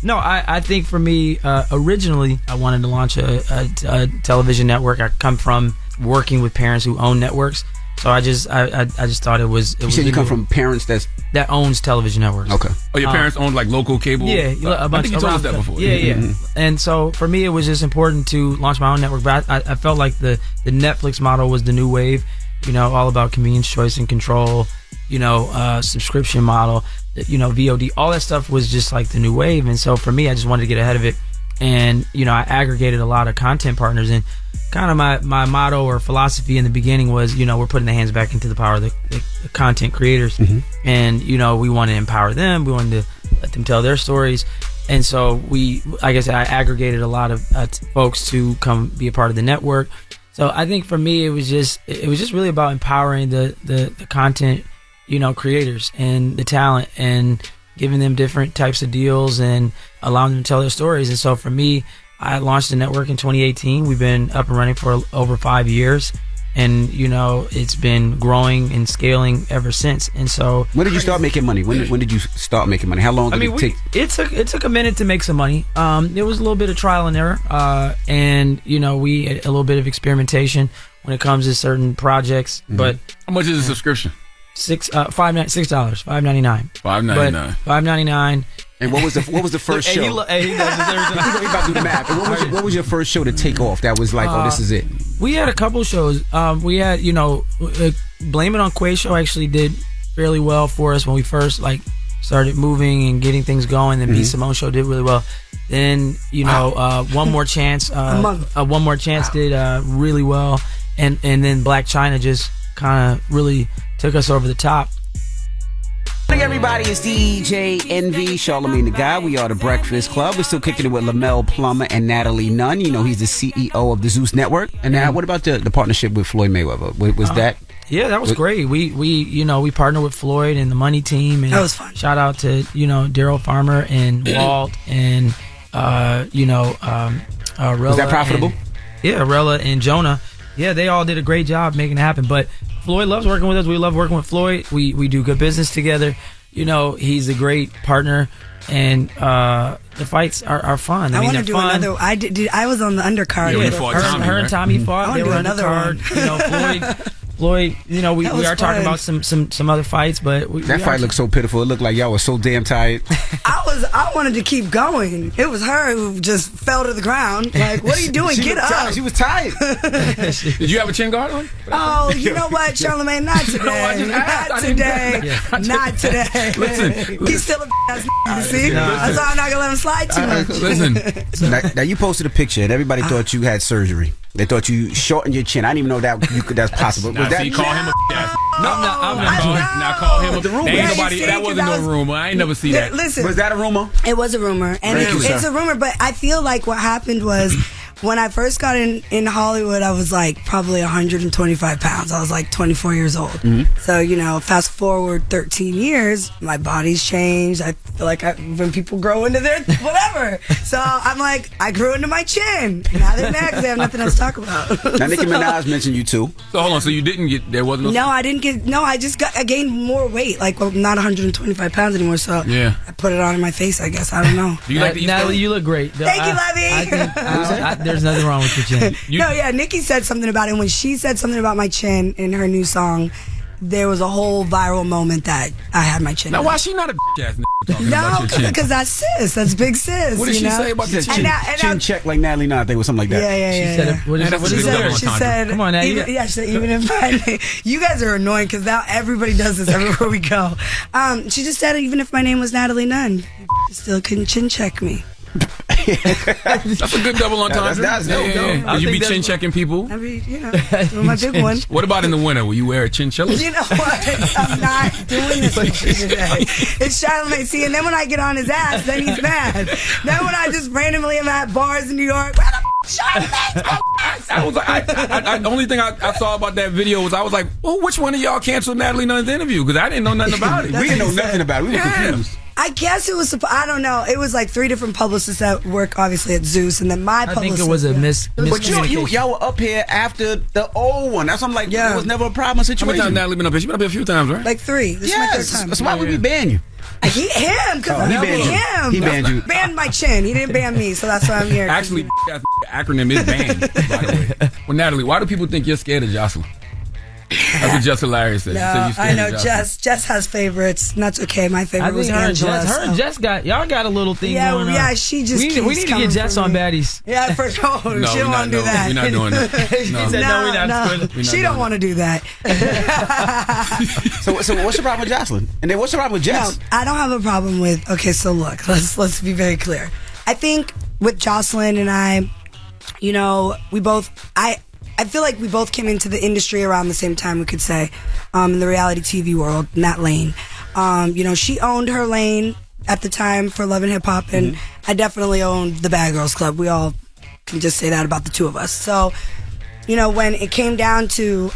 No, I think for me, originally, I wanted to launch a television network. I come from working with parents who own networks. So I just thought it was. You said you come from parents that owns television networks. Okay. Oh, your parents owned like local cable? Yeah, a bunch. I think you told us that before. Yeah. Mm-hmm. And so for me, it was just important to launch my own network. But I felt like the Netflix model was the new wave. All about convenience, choice, and control. Subscription model. VOD. All that stuff was just like the new wave. And so for me, I just wanted to get ahead of it. And I aggregated a lot of content partners, and kind of my motto or philosophy in the beginning was we're putting the hands back into the power of the content creators. Mm-hmm. And we want to empower them, we wanted to let them tell their stories. And so like I said, I aggregated a lot of folks to come be a part of the network. So I think for me it was just really about empowering the content creators and the talent, and giving them different types of deals and allowing them to tell their stories. And so for me, I launched the network in 2018. We've been up and running for over 5 years. And, it's been growing and scaling ever since. And so... When did you start making money? When did you start making money? How long did it take? It took a minute to make some money. It was a little bit of trial and error. And, we had a little bit of experimentation when it comes to certain projects. Mm-hmm. But how much is a subscription? $6.99. $5.99. $5.99. And what was the first show? He about to do the math. And what was your first show to take off? That was like, this is it. We had a couple shows. We had, Blame It on Quay show actually did fairly well for us when we first started moving and getting things going. Then B Simone show did really well. Then One More Chance. One More Chance did really well, and then Black China just kind of really took us over the top. Hey everybody, it's DJ Envy, Charlamagne the Guy. We are the Breakfast Club. We're still kicking it with Lamel Plummer and Natalie Nunn. He's the CEO of the Zeus Network. And now, what about the partnership with Floyd Mayweather? Was that? Yeah, that was great. We partnered with Floyd and the Money Team. And that was fun. Shout out to Daryl Farmer and Walt and Rella. Was that profitable? Rella and Jonah. Yeah, they all did a great job making it happen. But Floyd loves working with us. We love working with Floyd. We do good business together. He's a great partner, and the fights are fun. I want to do fun. Another. I was on the undercard. Yeah, her and Tommy fought. They were undercard. Floyd. We are talking about some other fights, but that fight looked so pitiful. It looked like y'all were so damn tired. I I wanted to keep going. It was her who just fell to the ground. Like, what are you doing? Get up. She was tired. Did you have a chin guard on? Oh, you know what, Charlamagne? Not today. Not today. Not today. Listen. He's still a ass you see? That's why I'm not going to let him slide too much. Listen. Now you posted a picture and everybody thought you had surgery. They thought you shortened your chin. I didn't even know that's possible. Now, Was see, that call him a ass. Now call him a rumor. Ain't nobody. That wasn't no rumor. I ain't never see that. Listen. Was that a rumor? It was a rumor. And it's a rumor, but I feel like what happened was when I first got in Hollywood, I was like probably 125 pounds. I was like 24 years old. So, you know, fast forward 13 years, my body's changed. I feel like when people grow into their whatever. So I'm like, I grew into my chin. Now they're mad because they have nothing else to talk about. Now, Nicki Minaj mentioned you too. So hold on. So you didn't get, there wasn't No, I didn't get, I gained more weight. Like, I'm not 125 pounds anymore. So yeah. I put it on in my face, I guess. I don't know. Do you like the Natalie, you look great. Thank you, Levy. There's nothing wrong with your chin. No, yeah, Nicki said something about it. When she said something about my chin in her new song, there was a whole viral moment that I had my chin. Now, why she not a ass nigga talking No, about your chin? because that's sis. That's big sis. What did she say about the chin? Chin check like Natalie Nunn. I think it was something like that. Yeah. She said, come on, Natalie. She said, even if you guys are annoying because now everybody does this everywhere we go. She just said, even if my name was Natalie Nunn, you still couldn't chin check me. That's a good double entendre. That's dope. Did you be chin checking people? I mean, you know, doing my big one. What about in the winter? Will you wear a chinchilla? You know what? I'm not doing this with you today. It's Charlamagne. See, and then when I get on his ass, then he's mad. Then when I just randomly am at bars in New York, where the Charlamagne? I was like, the only thing I saw about that video was I was like, well, which one of y'all canceled Natalie Nunn's interview? Because I didn't know nothing about it. We didn't know nothing about it. We were confused. I guess it was, I don't know. It was like 3 different publicists that work obviously at Zeus, and then my publicist. I think it was a But y'all were up here after the old one. That's what I'm like, it was never a problem situation. How many times Natalie been up here? She been up here a few times, right? Like 3. This is my 3rd time. So why would we ban you? Him, because He banned you. Banned my chin. He didn't ban me, so that's why I'm here. Actually, acronym is banned, by the way. Well, Natalie, why do people think you're scared of Jocelyn? That's what Jess Hilarious said. No, I know Jess has favorites, and that's okay. My favorite was Angela. Jess y'all got a little thing going on. Yeah, she just we need to get Jess on Baddies. Yeah, for sure. No, she don't want to do that. We're not doing that. No. She don't want to do that. So what's your problem with Jocelyn? And then what's your problem with Jess? No, I don't have a problem with. Okay, so look, let's be very clear. I think with Jocelyn and I, you know, I feel like we both came into the industry around the same time, we could say, in the reality TV world, in that lane. You know, she owned her lane at the time for Love and Hip Hop, and I definitely owned the Bad Girls Club. We all can just say that about the two of us. So, you know, when it came down to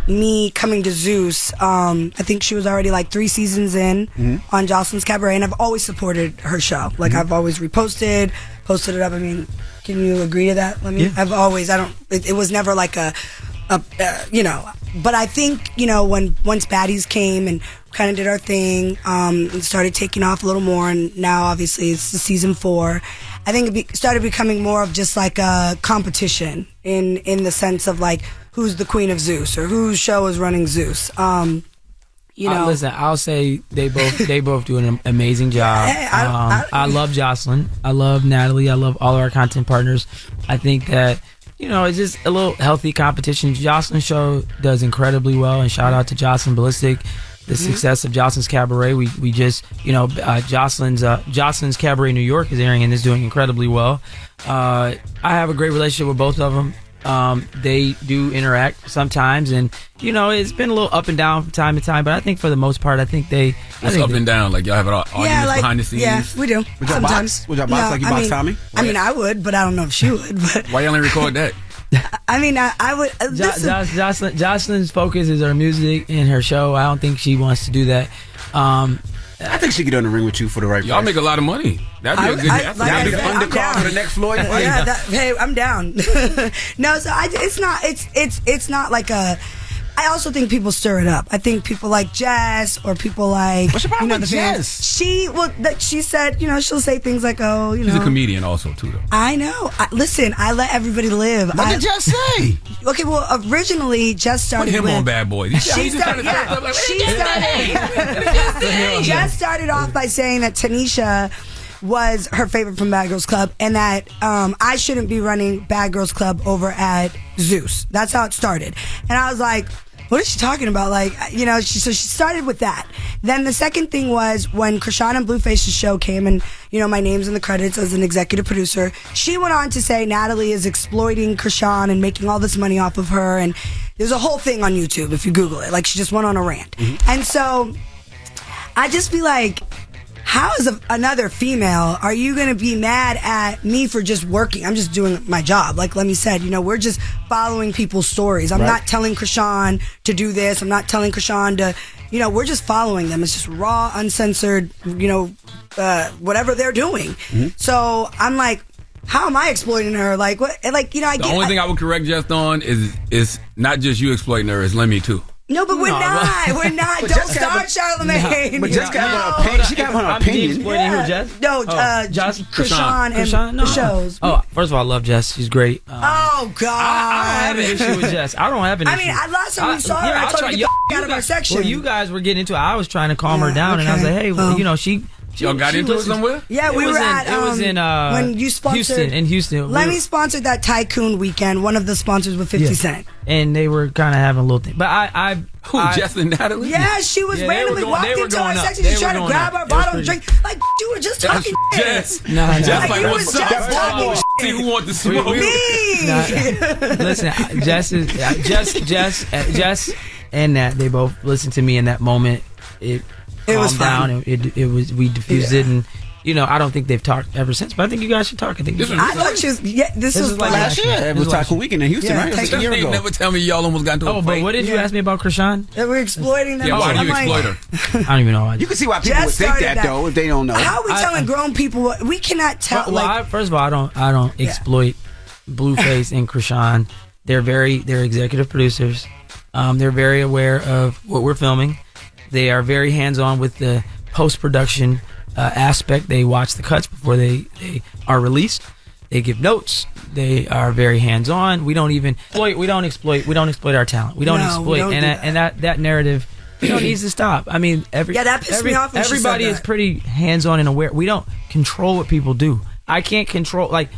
me coming to Zeus, I think she was already like 3 seasons in on Jocelyn's Cabaret, and I've always supported her show. Like, I've always reposted, posted it up. I mean, can you agree to that? I've always, it was never like you know, but I think, you know, once Baddies came and kind of did our thing, and started taking off a little more, and now obviously it's the season 4, I think it started becoming more of just like a competition in the sense of like, who's the queen of Zeus or whose show is running Zeus. You know, listen, I'll say they both do an amazing job. Hey, I love Jocelyn. I love Natalie. I love all of our content partners. I think that, you know, it's just a little healthy competition. Jocelyn's show does incredibly well, and shout out to Jocelyn Ballistic. The success of Jocelyn's Cabaret. We just, you know, Jocelyn's Cabaret New York is airing and is doing incredibly well. I have a great relationship with both of them. They do interact sometimes, and you know, it's been a little up and down from time to time, but I think for the most part, I think What's up and down? Like, y'all have arguments behind the scenes? Yeah, we do. Sometimes. Would y'all box like you box Tommy? I mean, I would, but I don't know if she would. But why y'all ain't record that? I mean, I would. Jocelyn's focus is her music and her show. I don't think she wants to do that. I think she could get on the ring with you for the right price. Y'all make a lot of money. That'd be a good. That'd be the undercard for the next Floyd fight. Yeah, hey, I'm down. No, so it's not like a. I also think people stir it up. I think people like Jess or people like, what's your problem with Jess? She said, you know, she'll say things like, oh, you know. She's a comedian also too, though. I know. Listen, I let everybody live. What did Jess say? Okay, well, originally Jess started Put him on Bad Boy. Jess started off by saying that Tanisha was her favorite from Bad Girls Club, and that I shouldn't be running Bad Girls Club over at Zeus. That's how it started. And I was like, what is she talking about? Like, you know, so she started with that. Then the second thing was when Krishan and Blueface's show came and, you know, my name's in the credits as an executive producer, she went on to say Natalie is exploiting Krishan and making all this money off of her. And there's a whole thing on YouTube if you Google it. Like, she just went on a rant. And so I just be like, how as another female are you going to be mad at me for just working? I'm just doing my job. Like Lemmy said, you know, we're just following people's stories. I'm not telling Krishan to do this. I'm not telling Krishan to, you know, we're just following them. It's just raw, uncensored, you know, whatever they're doing. So I'm like, how am I exploiting her? Like, what? Like, you know, The only thing I would correct Jess on is not just you exploiting her, it's Lemmy too. No, but we're not. We're not. Don't start, Charlamagne. But Jess got her opinion. She got her opinion. Exploiting who, Jess? No, Krishan and the shows. Oh, first of all, I love Jess. She's great. Oh, God. I have an issue with Jess. I don't have an issue. I mean, last time we saw her, I told her to get the out of our section. Well, you guys were getting into it. I was trying to calm her down, and I was like, hey, well, you know, Y'all got into it somewhere? Yeah, we were at. It was in when you sponsored Houston. Lemmy sponsored that Tycoon weekend. One of the sponsors with 50 Cent. And they were kind of having a little thing. But Jess and Natalie? Yeah, she was randomly walked into our section. She tried to grab our bottle and drink. Like, you were just talking Jess. shit. No. Jess Like, like, you what's was up? just talking See who wants to smoke. Me. Listen, Jess and Nat, they both listened to me in that moment. It was calmed down. And it was, we diffused it, and you know, I don't think they've talked ever since, but I think you guys should talk. I thought she was. Yeah, this was like last year. It was Taco Weekend in Houston, right? It was a year ago. Never tell me y'all almost got into a fight. But what did you ask me about Krishan? That we're exploiting them. Yeah, why do you exploit her? I don't even know. You can see why people would think that, though, if they don't know. How are we telling grown people? We cannot tell. First of all, I don't exploit Blueface and Krishan. They're executive producers. They're very aware of what we're filming. They are very hands-on with the post-production aspect. They watch the cuts before they are released. They give notes. They are very hands-on. We don't exploit our talent. We don't exploit. And that narrative, needs to stop. I mean, that pissed me off when she said everybody is that. pretty hands-on and aware. We don't control what people do. I can't control, like,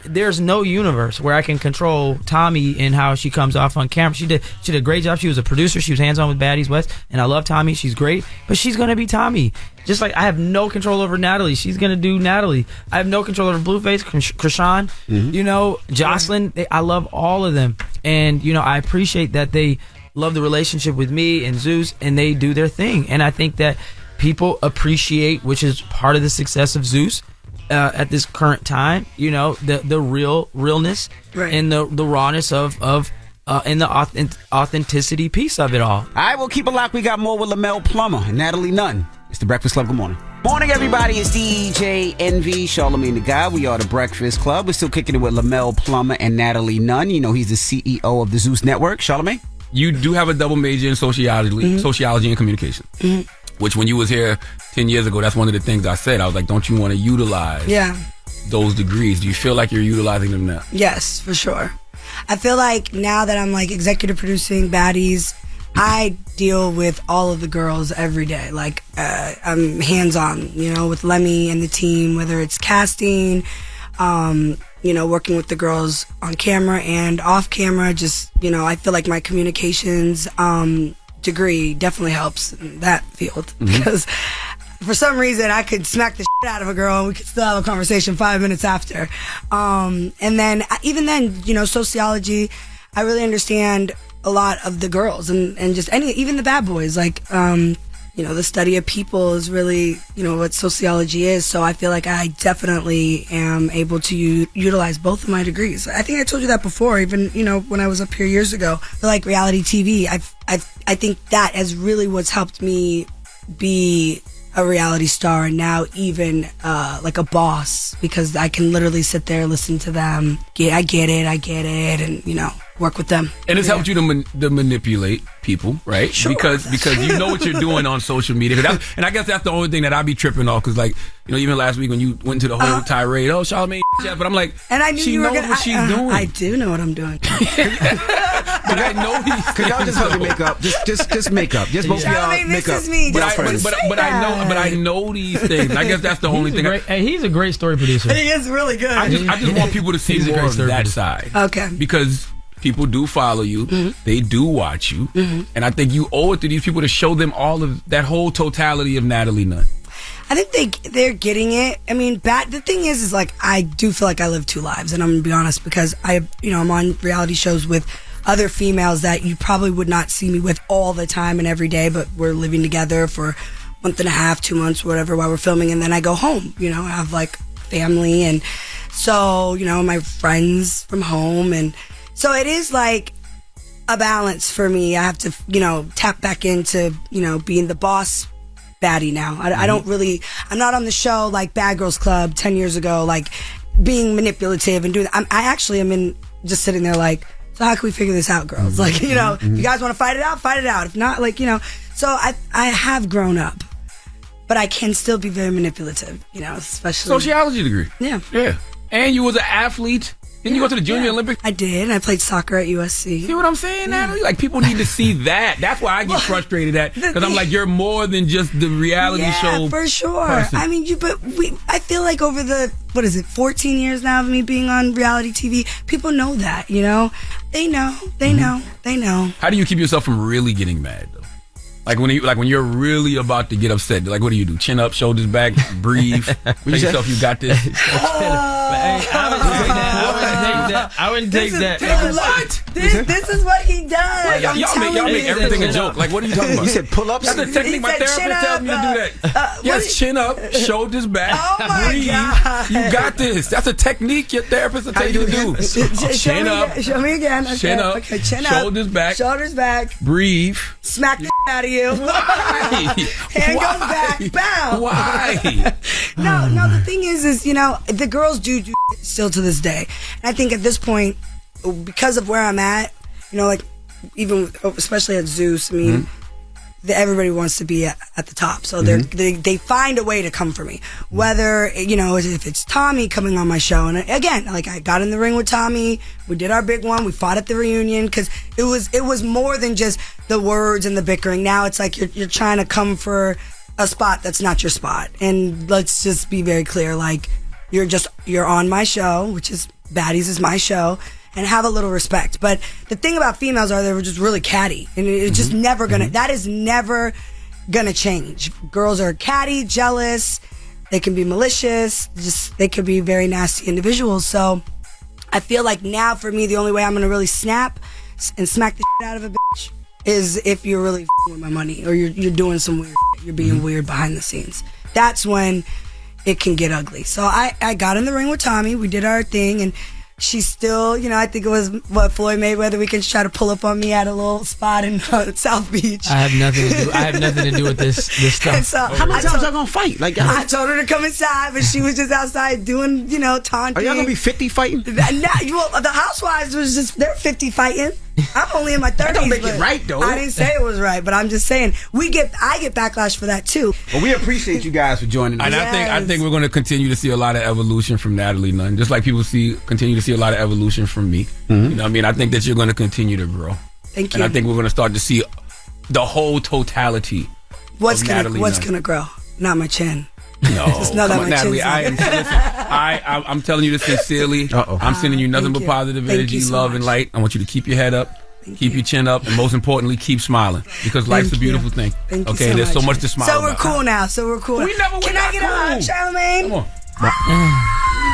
there's no universe where I can control Tommy and how she comes off on camera. She did a great job. She was a producer. She was hands-on with Baddies West, and I love Tommy. She's great, but she's gonna be Tommy. Just like I have no control over Natalie. She's gonna do Natalie. I have no control over Blueface, Krishan, you know, Jocelyn. I love all of them, and you know, I appreciate that they love the relationship with me and Zeus, and they do their thing. And I think that people appreciate, which is part of the success of Zeus. At this current time, you know, the realness and the rawness of and the authenticity piece of it all. All right, we'll keep it locked. We got more with Lamel Plummer and Natalie Nunn. It's the Breakfast Club. Good morning. Morning, everybody. It's DJ Envy, Charlamagne the Guy. We are the Breakfast Club. We're still kicking it with Lamel Plummer and Natalie Nunn. You know, he's the CEO of the Zeus Network. Charlamagne? You do have a double major in sociology and communication. Which when you was here 10 years ago, that's one of the things I said. I was like, don't you want to utilize those degrees? Do you feel like you're utilizing them now? Yes, for sure. I feel like now that I'm like executive producing Baddies, I deal with all of the girls every day. Like, I'm hands-on, you know, with Lemmy and the team, whether it's casting, you know, working with the girls on camera and off camera. Just, you know, I feel like my communications, degree definitely helps in that field because for some reason I could smack the shit out of a girl and we could still have a conversation 5 minutes after. And then even then, you know, sociology, I really understand a lot of the girls and just even the bad boys. Like, you know, the study of people is really, you know, what sociology is. So I feel like I definitely am able to utilize both of my degrees. I think I told you that before, even, you know, when I was up here years ago. Like reality TV, I think that is really what's helped me be a reality star and now even like a boss, because I can literally sit there, listen to them. I get it, and, you know, work with them. And it's helped you to manipulate people, right? Sure. Because you know what you're doing on social media. And I guess that's the only thing that I be tripping off. Because, like, you know, even last week when you went into the whole tirade, Charlamagne, but I'm like, and I knew she you were knows what she's doing. I do know what I'm doing. But I know these. Could y'all just help me make up? Just make up. Just both of y'all make up. But I know these things. I guess that's the only thing. Hey, he's a great story producer. He is really good. I just want people to see more of that side. Okay. Because people do follow you. They do watch you. And I think you owe it to these people to show them all of that whole totality of Natalie Nunn. I think they're getting it. I mean, the thing is like I do feel like I live two lives, and I'm gonna be honest because I'm on reality shows with other females that you probably would not see me with all the time and every day, but we're living together for a month and a half, 2 months, whatever, while we're filming, and then I go home. I have like family, and so my friends from home, and so it is like a balance for me. I have to tap back into being the boss baddie now. I don't really, I'm not on the show like Bad Girls Club 10 years ago, like being manipulative and doing that. I actually am just sitting there like, so how can we figure this out, girls? Like, if you guys want to fight it out, fight it out. If not, like, so I have grown up, but I can still be very manipulative, especially. Sociology degree. Yeah. Yeah. And you was an athlete. Didn't you go to the Junior Olympics? I did. I played soccer at USC. See what I'm saying, Natalie? Like, people need to see that. That's why I get frustrated at, because I'm like, you're more than just the reality show. Yeah, for sure. Person. I mean, I feel like over the, 14 years now of me being on reality TV, people know that, They know. They know. How do you keep yourself from really getting mad, though? Like when you're really about to get upset, like what do you do? Chin up, shoulders back, breathe. Tell yourself you got this. I wouldn't take that. What? This is what he does. Y'all make everything a joke. Like, what are you talking about? You said pull ups. That's a technique my therapist tells me to do that. Yes, chin up, shoulders back, breathe. God. You got this. That's a technique your therapist will tell you to do. Chin up. Show me again. Okay. Chin up. Okay, chin up. Shoulders back. Shoulders back. Breathe. Smack the out of you. Why? Hand goes back. Bow. Why? No. The thing is, the girls do still to this day, and I think at this point, because of where I'm at, like even especially at Zeus, I mean, everybody wants to be at the top, so they find a way to come for me. Whether if it's Tommy coming on my show, and again, like I got in the ring with Tommy, we did our big one, we fought at the reunion because it was more than just the words and the bickering. Now it's like you're trying to come for a spot that's not your spot, and let's just be very clear, like you're on my show, which is Baddies is my show, and have a little respect. But the thing about females are they're just really catty, and it's just never gonna. That is never gonna change. Girls are catty, jealous. They can be malicious. They could be very nasty individuals. So I feel like now for me, the only way I'm gonna really snap and smack the shit out of a bitch is if you're really with my money, or you're doing some weird shit. You're being weird behind the scenes. That's when it can get ugly. So I got in the ring with Tommy. We did our thing, and she's still, I think it was Floyd Mayweather weekend. She tried to pull up on me at a little spot in South Beach. I have nothing to do with this stuff. So how many times y'all gonna fight? Like I told her to come inside, but she was just outside doing, taunting. Are y'all gonna be 50 fighting? Well, the housewives was just they're 50 fighting. I'm only in my 30s. That don't make it right, though. I didn't say it was right, but I'm just saying I get backlash for that too. Well, we appreciate you guys for joining us. And I think we're going to continue to see a lot of evolution from Natalie Nunn, just like people continue to see a lot of evolution from me. You know what I mean? I think that you're going to continue to grow. Thank you. And I think we're going to start to see the whole totality. What's gonna grow? Not my chin. No, come on, Natalie. I'm telling you this sincerely. I'm sending you nothing but positive energy, love, and light. I want you to keep your head up, keep your chin up, and most importantly, keep smiling, because life's a beautiful thing. Thank you okay, so there's so much. much to smile So we're about. cool now. We never Can I get a hug, Charlamagne? Come on.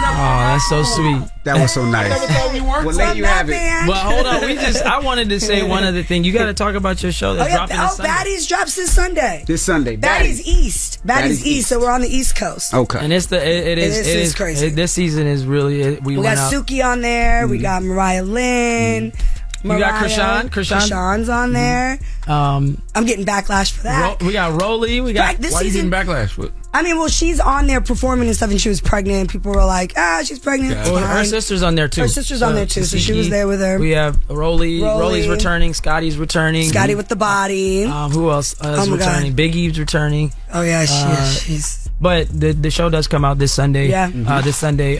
Oh, that's so sweet. That was so nice. Well, let you have it. Well, hold on. I wanted to say one other thing. You got to talk about your show that's dropping this Sunday. Baddies drops this Sunday. Baddies East. Baddies East. So we're on the East Coast. Okay. And it is crazy. This season is really. We got Suki on there. We got Mariah Lynn. You got Krishan. Krishan's on there. I'm getting backlash for that. We got Rolly. Why are you getting backlash for? I mean, well, she's on there performing and stuff, and she was pregnant. People were like, she's pregnant. Well, her sister's on there too. Her sister's on there too, so she was there with her. We have Rolly. Rolly's returning. Scotty's returning. Scotty with the body. Who else is returning? Big Eve's returning. Oh yeah, she's. But the show does come out this Sunday. Yeah. This Sunday.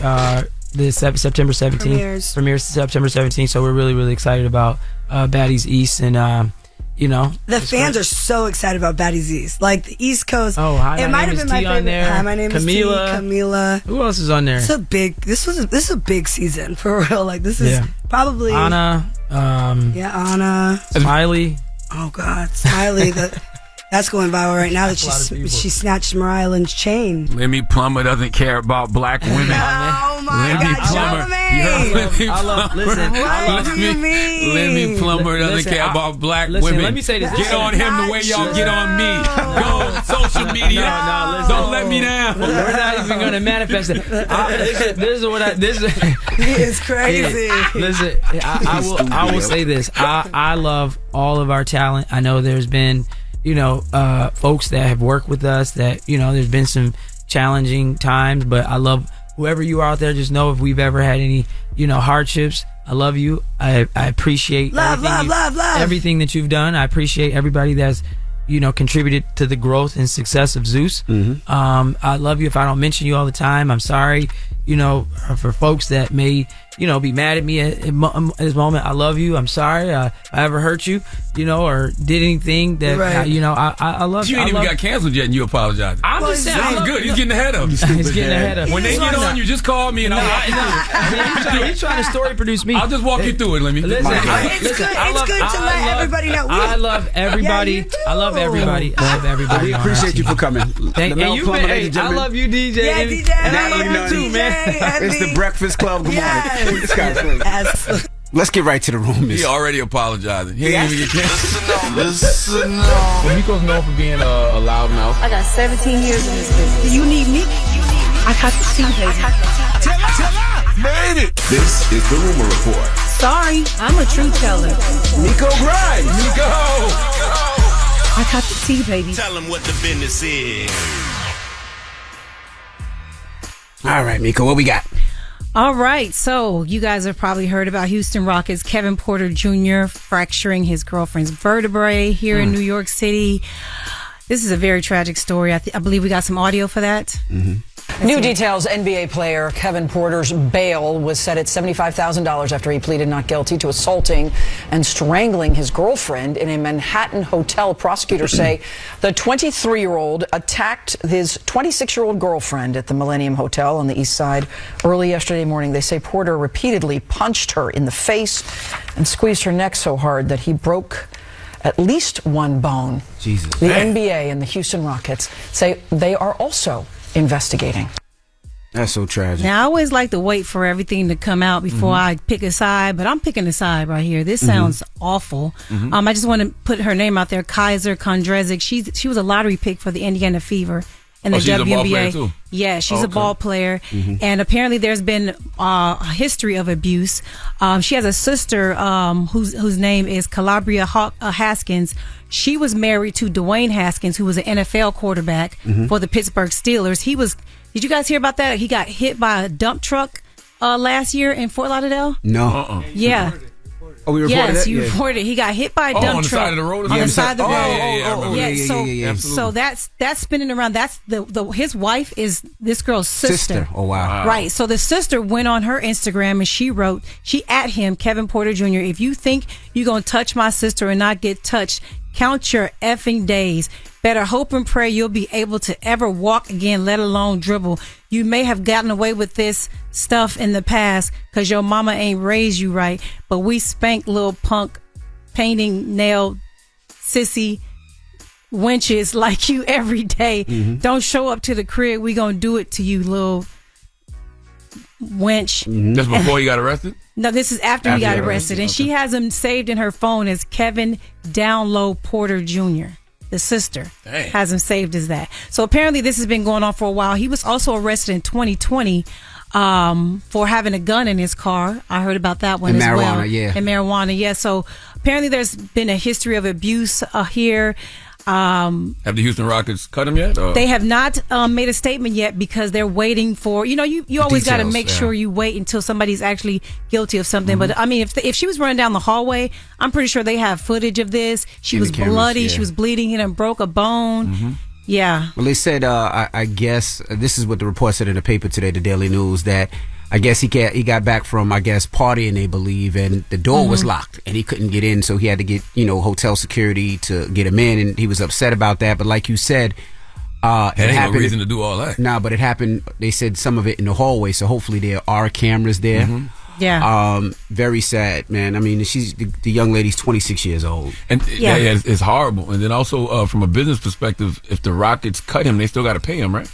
September 17th. Premieres September 17th. So we're really, really excited about Baddies East, and you know, the fans are so excited about Baddies East. Like the East Coast. Oh, hi, it might have been my favorite. There. Hi, my name is Camila. Who else is on there? This is a big season for real. Like this is probably Anna. Anna. Smiley. Oh God, Smiley. That's going viral right now. That she snatched Mariah Lynn's chain. Lemmy Plummer doesn't care about black women. Oh my Lemmy God, Plummer. Lemmy Plummer doesn't care about black women. Let me say this. Get on him the way y'all get on me. Go on social media. No, don't let me down. We're not even going to manifest it. He is crazy. Listen, I will say this. I love all of our talent. I know there's been, folks that have worked with us that, there's been some challenging times, but I love whoever you are out there. Just know if we've ever had any, hardships, I love you. I appreciate everything that you've done. I appreciate everybody that's, contributed to the growth and success of Zeus. I love you. If I don't mention you all the time, I'm sorry. For folks that may, be mad at me at this moment, I love you. I'm sorry if I ever hurt you, or did anything that, I love you. You ain't even got canceled yet and you apologize. I'm just saying. He's good. He's getting ahead of him. He's getting ahead of him. When they get on you, just call me and I'll walk you through it. He's trying to story produce me. I'll just walk you through it. Let me. It's good to let everybody know. I love everybody. I love everybody. I love everybody. We appreciate you for coming. And you've been, I love you, DJ. Yeah, DJ. And I love you too, man. It's the Breakfast Club. Good morning. This guy's crazy. Let's get right to the room. He already apologizing. He ain't even get Listen on. Well, Miko's known for being a loudmouth. I got 17 years in this business. Do you need me? I got the tea, baby. Made it. This is the Rumor Report. Sorry, I'm a truth teller. Miko Grimes. Miko. I got the tea, baby. Tell them what the business is. All right, Miko, what we got? All right, so you guys have probably heard about Houston Rockets Kevin Porter Jr. fracturing his girlfriend's vertebrae here in New York City. This is a very tragic story. I believe we got some audio for that. New details, NBA player Kevin Porter's bail was set at $75,000 after he pleaded not guilty to assaulting and strangling his girlfriend in a Manhattan hotel. Prosecutors say the 23-year-old attacked his 26-year-old girlfriend at the Millennium Hotel on the East Side early yesterday morning. They say Porter repeatedly punched her in the face and squeezed her neck so hard that he broke at least one bone. Jesus. The NBA and the Houston Rockets say they are also investigating. That's so tragic. Now, I always like to wait for everything to come out before I pick a side, but I'm picking a side right here. This sounds awful. I just want to put her name out there, Kaiser Kondrazic. She was a lottery pick for the Indiana Fever in the she's WNBA. A ball player too. Yeah, she's a ball player, and apparently there's been a history of abuse. She has a sister whose name is Calabria Haskins. She was married to Dwayne Haskins, who was an NFL quarterback for the Pittsburgh Steelers. Did you guys hear about that? He got hit by a dump truck last year in Fort Lauderdale. No. Yeah. Oh, we reported that? Yes, you reported. He got hit by a dump truck. On the side of the road? On the side of the road. Yeah. So that's spinning around. That's his wife is this girl's sister. Oh, wow. Right. So the sister went on her Instagram and she at him, Kevin Porter Jr., if you think you're going to touch my sister and not get touched, count your effing days. Better hope and pray you'll be able to ever walk again, let alone dribble. You may have gotten away with this stuff in the past because your mama ain't raised you right, but we spank little punk painting nail sissy wenches like you every day. Don't show up to the crib. We gonna do it to you, little wench. Just before he got arrested? No, this is after he got arrested. And she has him saved in her phone as Kevin Downlow Porter Jr. The sister has him saved as that. So apparently this has been going on for a while. He was also arrested in 2020 for having a gun in his car. I heard about that one as well. And marijuana, yeah. So apparently there's been a history of abuse here. Have the Houston Rockets cut him yet? Or? They have not made a statement yet because they're waiting for, you always got to make sure you wait until somebody's actually guilty of something. But I mean, if she was running down the hallway, I'm pretty sure they have footage of this. She was bloody. She was bleeding and broke a bone. Yeah. Well, they said, I guess, this is what the report said in the paper today, the Daily News, that I guess he got back from, I guess, partying, they believe, and the door was locked, and he couldn't get in, so he had to get, hotel security to get him in, and he was upset about that. But like you said, it ain't no reason to do all that. Nah, but it happened, they said some of it in the hallway, so hopefully there are cameras there. Yeah. Very sad, man. I mean, the young lady's 26 years old. And it's horrible. And then also, from a business perspective, if the Rockets cut him, they still got to pay him, right?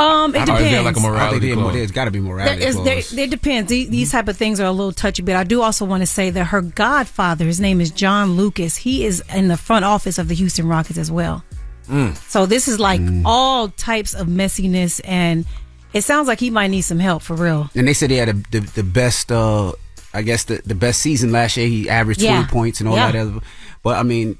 It depends. Is there like a morality clause? There's got to be morality clause. It depends. These type of things are a little touchy, but I do also want to say that her godfather, his name is John Lucas. He is in the front office of the Houston Rockets as well. So this is like all types of messiness, and it sounds like he might need some help for real. And they said he had the best, I guess the best season last year. He averaged 20 points and all that other. But I mean,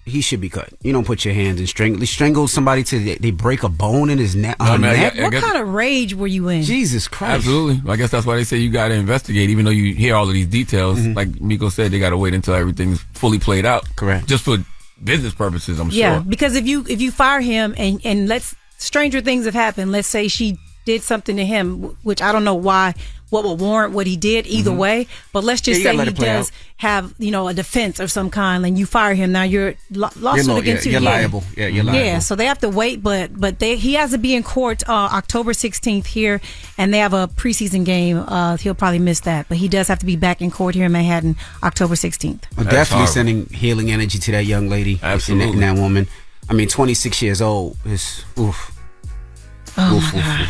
he should be cut. You don't put your hands in strangle somebody till they break a bone in his neck. What kind of rage were you in? Jesus Christ! Absolutely. I guess that's why they say you got to investigate, even though you hear all of these details. Like Miko said, they got to wait until everything's fully played out. Correct. Just for business purposes, I'm sure. Yeah, because if you fire him and stranger things have happened. Let's say she did something to him, which I don't know what would warrant what he did either way. But let's just say he does have, a defense of some kind, and you fire him. Now you're lawsuit against you. You're liable. Yeah, you're liable. Yeah, so they have to wait, but he has to be in court October 16th here, and they have a preseason game. He'll probably miss that, but he does have to be back in court here in Manhattan October 16th. Well, definitely sending healing energy to that young lady. Absolutely. And that woman. I mean, 26 years old is oof. Oh my God.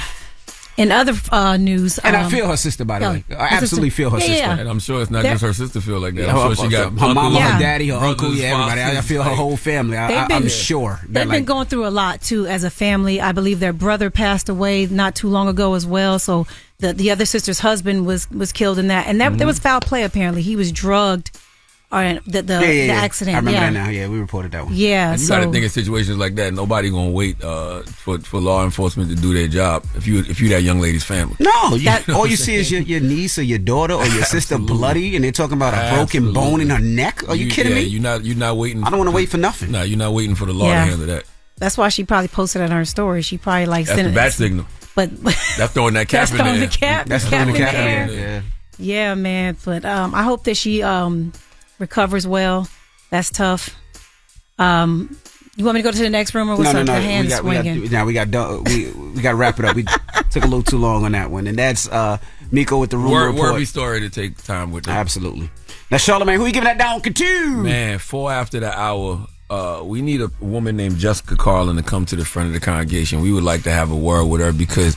In other news, and I feel her sister, by the way. I absolutely feel her sister. And I'm sure it's not just her sister feel like that. I'm sure she got her mama, her uncles, daddy, her uncle, brothers, everybody. I feel her whole family. I'm sure. They've been going through a lot, too, as a family. I believe their brother passed away not too long ago as well. So the other sister's husband was killed in that. And there was foul play, apparently. He was drugged. The accident. I remember that now. Yeah, we reported that one. Yeah, and you got to think in situations like that, nobody gonna wait for law enforcement to do their job. If you that young lady's family, no, all you see is your niece or your daughter or your sister bloody, and they're talking about a broken bone in her neck. Are you kidding me? You're not waiting. I don't want to wait for nothing. No, you're not waiting for the law to handle that. That's why she probably posted it on her story. She probably that's the bat signal. But that's throwing that cap in there. That's throwing the cap in there. Yeah, man. But I hope that she recovers well. That's tough. You want me to go to the next room or what's up? The hand swinging. We got to wrap it up. We took a little too long on that one, and that's Miko with the rumor report. Worthy story to take time with. Absolutely. Now, Charlamagne, who you giving that down to? Man, 4 after the hour. We need a woman named Jessica Carlin to come to the front of the congregation. We would like to have a word with her because,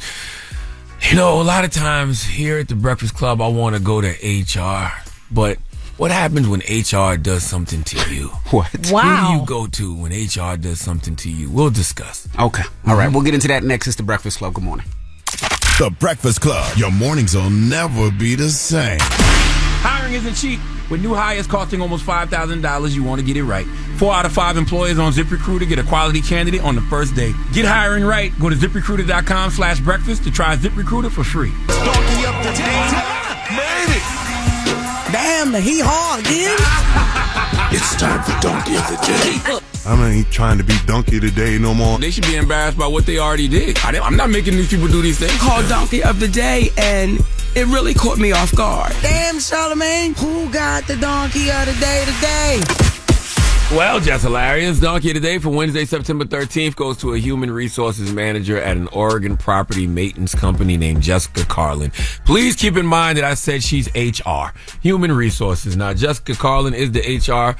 a lot of times here at the Breakfast Club, I want to go to HR, but what happens when HR does something to you? What? Wow. Who do you go to when HR does something to you? We'll discuss. Okay. All right. We'll get into that next. It's the Breakfast Club. Good morning. The Breakfast Club. Your mornings will never be the same. Hiring isn't cheap. With new hires costing almost $5,000, you want to get it right. 4 out of 5 employers on ZipRecruiter get a quality candidate on the first day. Get hiring right. Go to ZipRecruiter.com/breakfast to try ZipRecruiter for free. Donkey up the day. Made it. Damn, he hard again. It's time for Donkey of the Day. I ain't trying to be Donkey today no more. They should be embarrassed by what they already did. I'm not making these people do these things. Called Donkey of the Day, and it really caught me off guard. Damn, Charlamagne, who got the Donkey of the Day today? Well, just hilarious. Donkey of the Day for Wednesday, September 13th goes to a human resources manager at an Oregon property maintenance company named Jessica Carlin. Please keep in mind that I said she's HR, human resources. Now, Jessica Carlin is the HR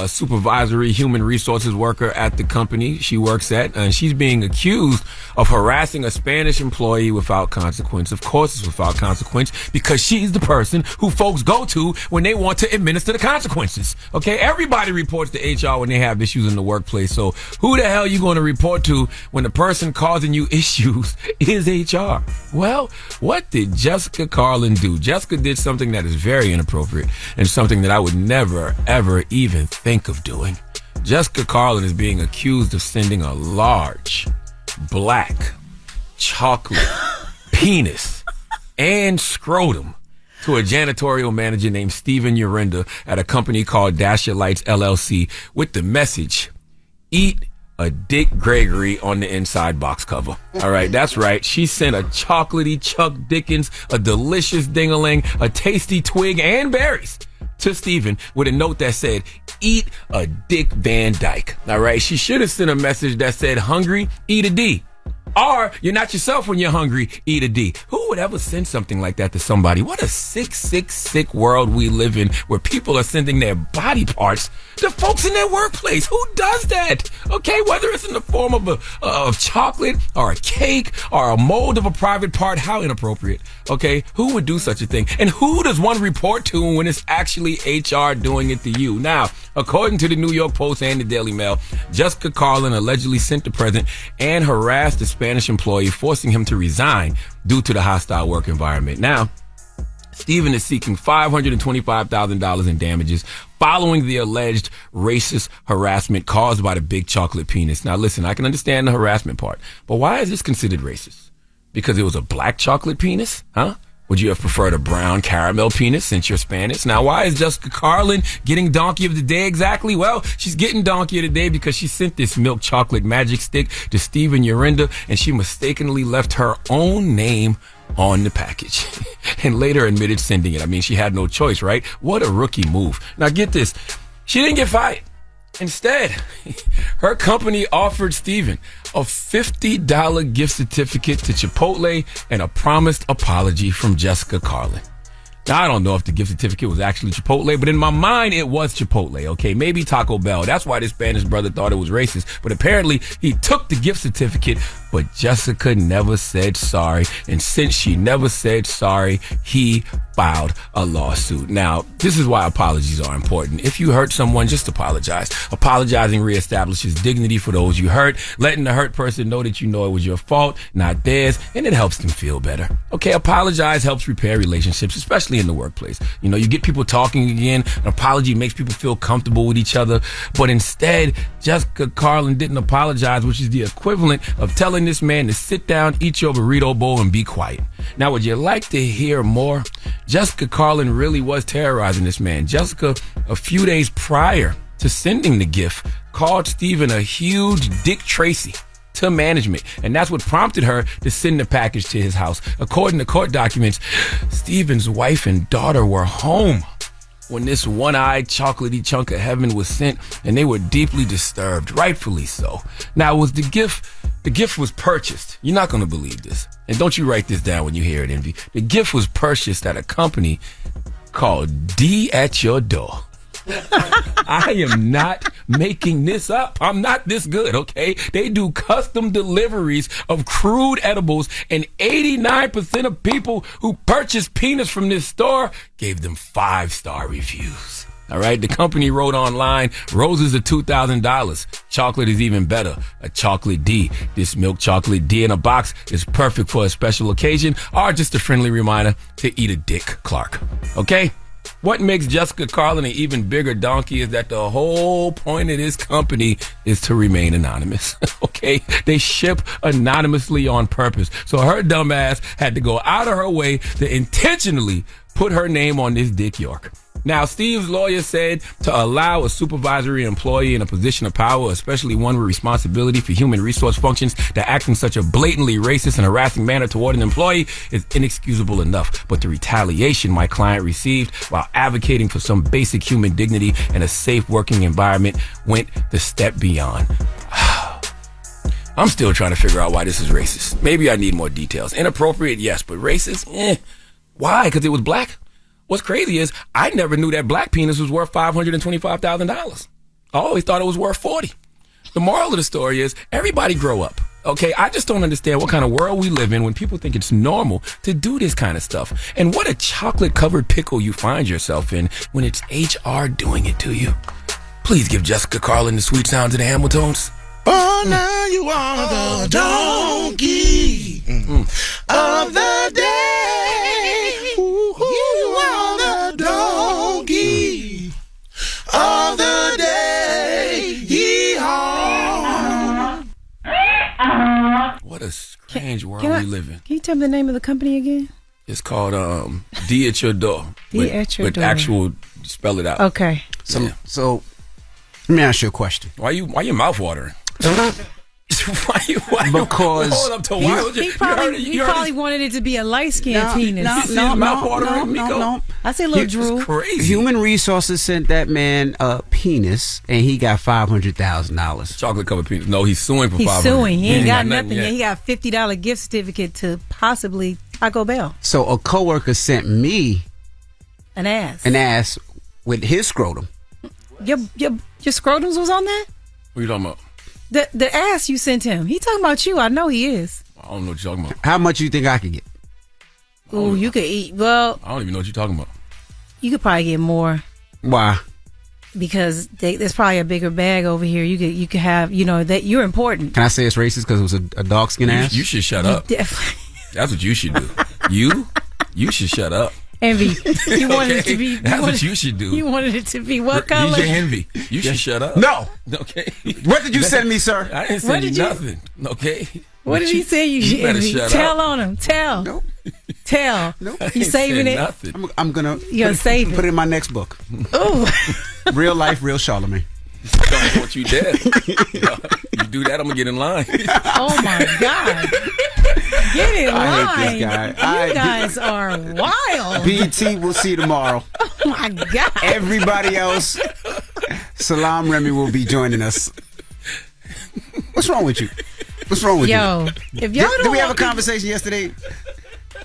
supervisory human resources worker at the company she works at, and she's being accused of harassing a Spanish employee without consequence. Of course, it's without consequence because she's the person who folks go to when they want to administer the consequences. Okay, everybody reports to HR when they have issues in the workplace. So who the hell are you going to report to when the person causing you issues is HR? Well, what did Jessica Carlin do? Jessica did something that is very inappropriate and something that I would never, ever even think of doing. Jessica Carlin is being accused of sending a large, black, chocolate penis and scrotum to a janitorial manager named Steven Urenda at a company called Dash Your Lights LLC with the message, "Eat a Dick Gregory on the inside box cover. All right, that's right. She sent a chocolatey Chuck Dickens, a delicious ding-a-ling, a tasty twig, and berries to Steven with a note that said, eat a Dick Van Dyke. All right, she should have sent a message that said, hungry, eat a D. Or, you're not yourself when you're hungry, eat a D. Who would ever send something like that to somebody? What a sick world we live in, where people are sending their body parts to folks in their workplace. Who does that? Okay, whether it's in the form of chocolate or a cake or a mold of a private part, how inappropriate. Okay, who would do such a thing? And who does one report to when it's actually HR doing it to you? Now, according to the New York Post and the Daily Mail, Jessica Carlin allegedly sent the president and harassed the Spanish employee, forcing him to resign due to the hostile work environment. Now, Steven is seeking $525,000 in damages following the alleged racist harassment caused by the big chocolate penis. Now, listen, I can understand the harassment part, but why is this considered racist? Because it was a black chocolate penis? Huh? Would you have preferred a brown caramel penis since you're Spanish? Now, why is Jessica Carlin getting Donkey of the Day exactly? Well, she's getting Donkey of the Day because she sent this milk chocolate magic stick to Steven Urinda, and she mistakenly left her own name on the package and later admitted sending it. I mean, she had no choice, right? What a rookie move. Now, get this. She didn't get fired. Instead, her company offered Steven a $50 gift certificate to Chipotle and a promised apology from Jessica Carlin. Now, I don't know if the gift certificate was actually Chipotle, but in my mind, it was Chipotle, okay? Maybe Taco Bell. That's why this Spanish brother thought it was racist. But apparently, he took the gift certificate, but Jessica never said sorry. And since she never said sorry, he filed a lawsuit. Now, this is why apologies are important. If you hurt someone, just apologize. Apologizing reestablishes dignity for those you hurt, letting the hurt person know that you know it was your fault, not theirs, and it helps them feel better. Okay, apologize helps repair relationships, especially in the workplace. You know, you get people talking again. An apology makes people feel comfortable with each other. But instead, Jessica Carlin didn't apologize, which is the equivalent of telling this man to sit down, eat your burrito bowl, and be quiet. Now, would you like to hear more? Jessica Carlin really was terrorizing this man. Jessica, a few days prior to sending the gift, called Steven a huge Dick Tracy to management, and that's what prompted her to send the package to his house. According to court documents, Steven's wife and daughter were home when this one-eyed chocolatey chunk of heaven was sent, and they were deeply disturbed, rightfully so. Now, was the gift was purchased. You're not going to believe this, and don't you write this down when you hear it, Envy. The gift was purchased at a company called D at Your Door. I am not making this up. I'm not this good, okay? They do custom deliveries of crude edibles, and 89% of people who purchase peanuts from this store gave them 5-star reviews. All right, the company wrote online, roses are $2,000. Chocolate is even better, a chocolate D. This milk chocolate D in a box is perfect for a special occasion or just a friendly reminder to eat a Dick Clark. Okay? What makes Jessica Carlin an even bigger donkey is that the whole point of this company is to remain anonymous. Okay? They ship anonymously on purpose. So her dumb ass had to go out of her way to intentionally put her name on this Dick York. Now, Steve's lawyer said to allow a supervisory employee in a position of power, especially one with responsibility for human resource functions, to act in such a blatantly racist and harassing manner toward an employee is inexcusable enough. But the retaliation my client received while advocating for some basic human dignity and a safe working environment went the step beyond. I'm still trying to figure out why this is racist. Maybe I need more details. Inappropriate, yes, but racist? Why? Because it was black? What's crazy is I never knew that black penis was worth $525,000. I always thought it was worth $40,000. The moral of the story is everybody grow up. Okay, I just don't understand what kind of world we live in when people think it's normal to do this kind of stuff. And what a chocolate-covered pickle you find yourself in when it's HR doing it to you. Please give Jessica Carlin the sweet sounds of the Hamiltons. Oh, now you are the donkey of the day. You are the donkey of the day. Yee-haw. What a strange world we live in. Can you tell me the name of the company again? It's called D at Your Door. D at Your Door. With actual, spell it out. Okay. So let me ask you a question. Why your mouth watering? Because hold up to he probably wanted it to be a light-skinned penis. No. I say a little drool. Crazy. Human Resources sent that man a penis, and he got $500,000. Chocolate covered penis. No, he's suing for $500,000. He's suing. He ain't got nothing yet. He got $50 gift certificate to possibly Taco Bell. So a coworker sent me an ass with his scrotum. Your scrotums was on that? What are you talking about? The ass you sent him. He talking about you. I know he is. I don't know what you're talking about. How much you think I could get? Ooh, you could eat. Well, I don't even know what you're talking about. You could probably get more. Why? Because there's probably a bigger bag over here. You could have, that you're important. Can I say it's racist because it was a dark skin ass? You should shut up. That's what you should do. You should shut up. Envy. You wanted it to be. That's what you should do. You wanted it to be what color? DJ Envy. You should shut up. No. Okay. What did you send me, sir? I didn't send you nothing. Okay. What did he say? You better shut Tell up. on him. Tell. Nope. Tell. Nope. You saving it? Nothing. I'm gonna. You're gonna save it. Put it in my next book. Ooh. Real life, real Charlamagne. Don't want you dead. You do that, I'm gonna get in line. Oh my God. Get in line. I hate this guy. You guys are wild. BT, we'll see you tomorrow. Oh my God. Everybody else, Salam Remy will be joining us. What's wrong with you? What's wrong with you? Yo, if y'all did we have a conversation yesterday?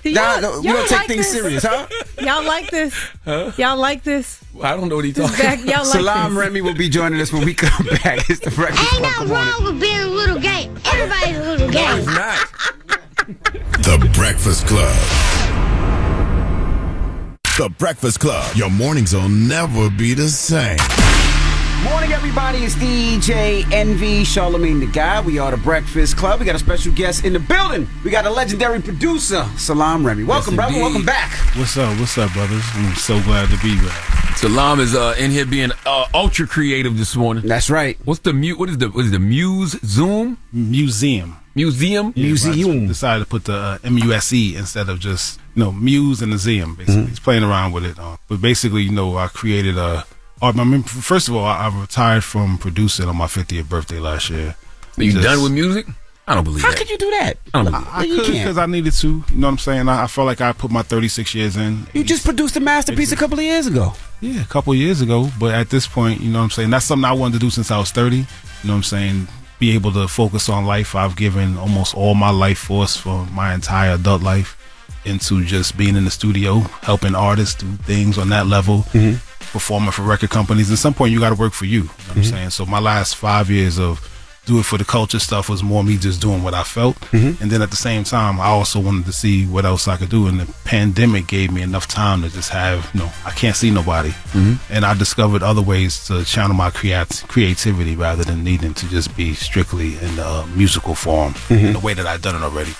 We don't take like things this? serious, huh? Y'all like this? Huh? Y'all like this? I don't know what he's talking about. Y'all like Salam this? Remy will be joining us when we come back. It's the Breakfast Club. Ain't nothing wrong with being a little gay. Everybody's a little gay. No, it's not. The Breakfast Club. The Breakfast Club. Your mornings will never be the same. Morning, everybody. It's DJ Envy, Charlamagne the Guy. We are the Breakfast Club. We got a special guest in the building. We got a legendary producer, Salam Remy. Welcome, brother. indeed. Welcome back. What's up, brothers? I'm so glad to be back. Salam is in here being ultra creative this morning. That's right. What is the Muse Zoom? Museum. Museum? Yeah, Museum. I decided to put the MUSE instead of just, Muse and the Museum, basically. He's playing around with it. But basically, I created first of all, I retired from producing on my 50th birthday last year. Are you done with music? I don't believe How that. could you do that? I could because I needed to. You know what I'm saying? I felt like I put my 36 years in. You just produced a masterpiece a couple of years ago. Yeah, a couple of years ago. But at this point, you know what I'm saying? That's something I wanted to do since I was 30. You know what I'm saying? Be able to focus on life. I've given almost all my life force for my entire adult life into just being in the studio, helping artists do things on that level, performing for record companies. At some point, you got to work for you. You know what I'm saying? So my last 5 years of do it for the culture stuff was more me just doing what I felt. And then at the same time, I also wanted to see what else I could do. And the pandemic gave me enough time to just have, I can't see nobody. And I discovered other ways to channel my creativity rather than needing to just be strictly in the musical form in the way that I'd done it already.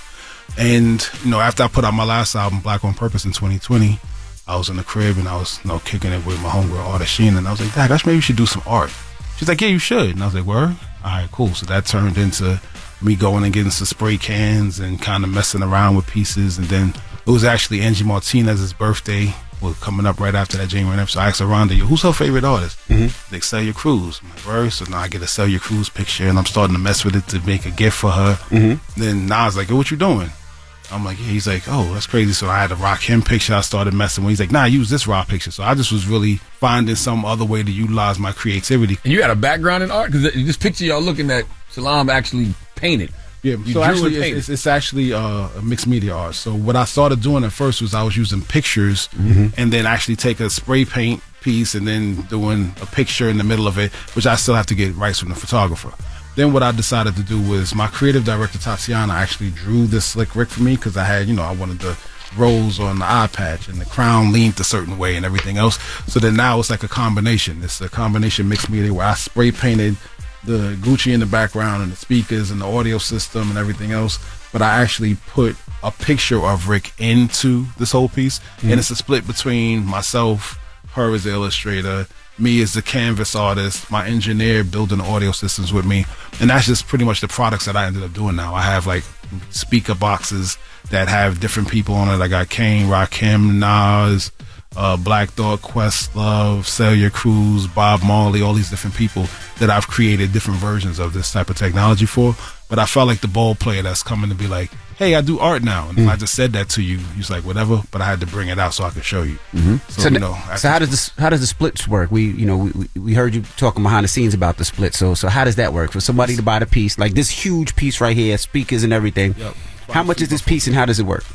And, after I put out my last album, Black on Purpose, in 2020, I was in the crib and I was, kicking it with my homegirl, Arce, and I was like, Dad, maybe you should do some art. She's like, yeah, you should. And I was like, word? All right, cool. So that turned into me going and getting some spray cans and kind of messing around with pieces. And then it was actually Angie Martinez's birthday. Was coming up right after that January. So I asked Rhonda, who's her favorite artist? Like Celia Cruz. I'm like, word? So now I get a Celia Cruz picture and I'm starting to mess with it to make a gift for her. Then Nas like, what you doing? I'm like, yeah. He's like, oh, that's crazy. So I had a Rakim picture I started messing with. He's like, nah, use this raw picture. So I just was really finding some other way to utilize my creativity. And you had a background in art? Because this picture y'all looking at, Salam actually painted. Yeah, so actually it's actually a mixed media art. So what I started doing at first was I was using pictures and then actually take a spray paint piece and then doing a picture in the middle of it, which I still have to get rights from the photographer. Then what I decided to do was my creative director, Tatiana, actually drew this slick Rick for me because I had, I wanted the rose on the eye patch and the crown leaned a certain way and everything else. So then now it's like a combination. It's a combination mixed media where I spray painted the Gucci in the background and the speakers and the audio system and everything else. But I actually put a picture of Rick into this whole piece. And it's a split between myself, her as the illustrator, me as the canvas artist, my engineer building audio systems with me. And that's just pretty much the products that I ended up doing now. I have like speaker boxes that have different people on it. I got Kane, Rakim, Nas, Black Thought, Questlove, Celia Cruz, Bob Marley, all these different people that I've created different versions of this type of technology for. But I felt like the ball player that's coming to be like, hey, I do art now. And if I just said that to you, you're like, whatever, but I had to bring it out so I could show you. So how does the splits work? We heard you talking behind the scenes about the split. So how does that work for somebody to buy the piece, like this huge piece right here, speakers and everything? Yep. How much is this piece and how does it work?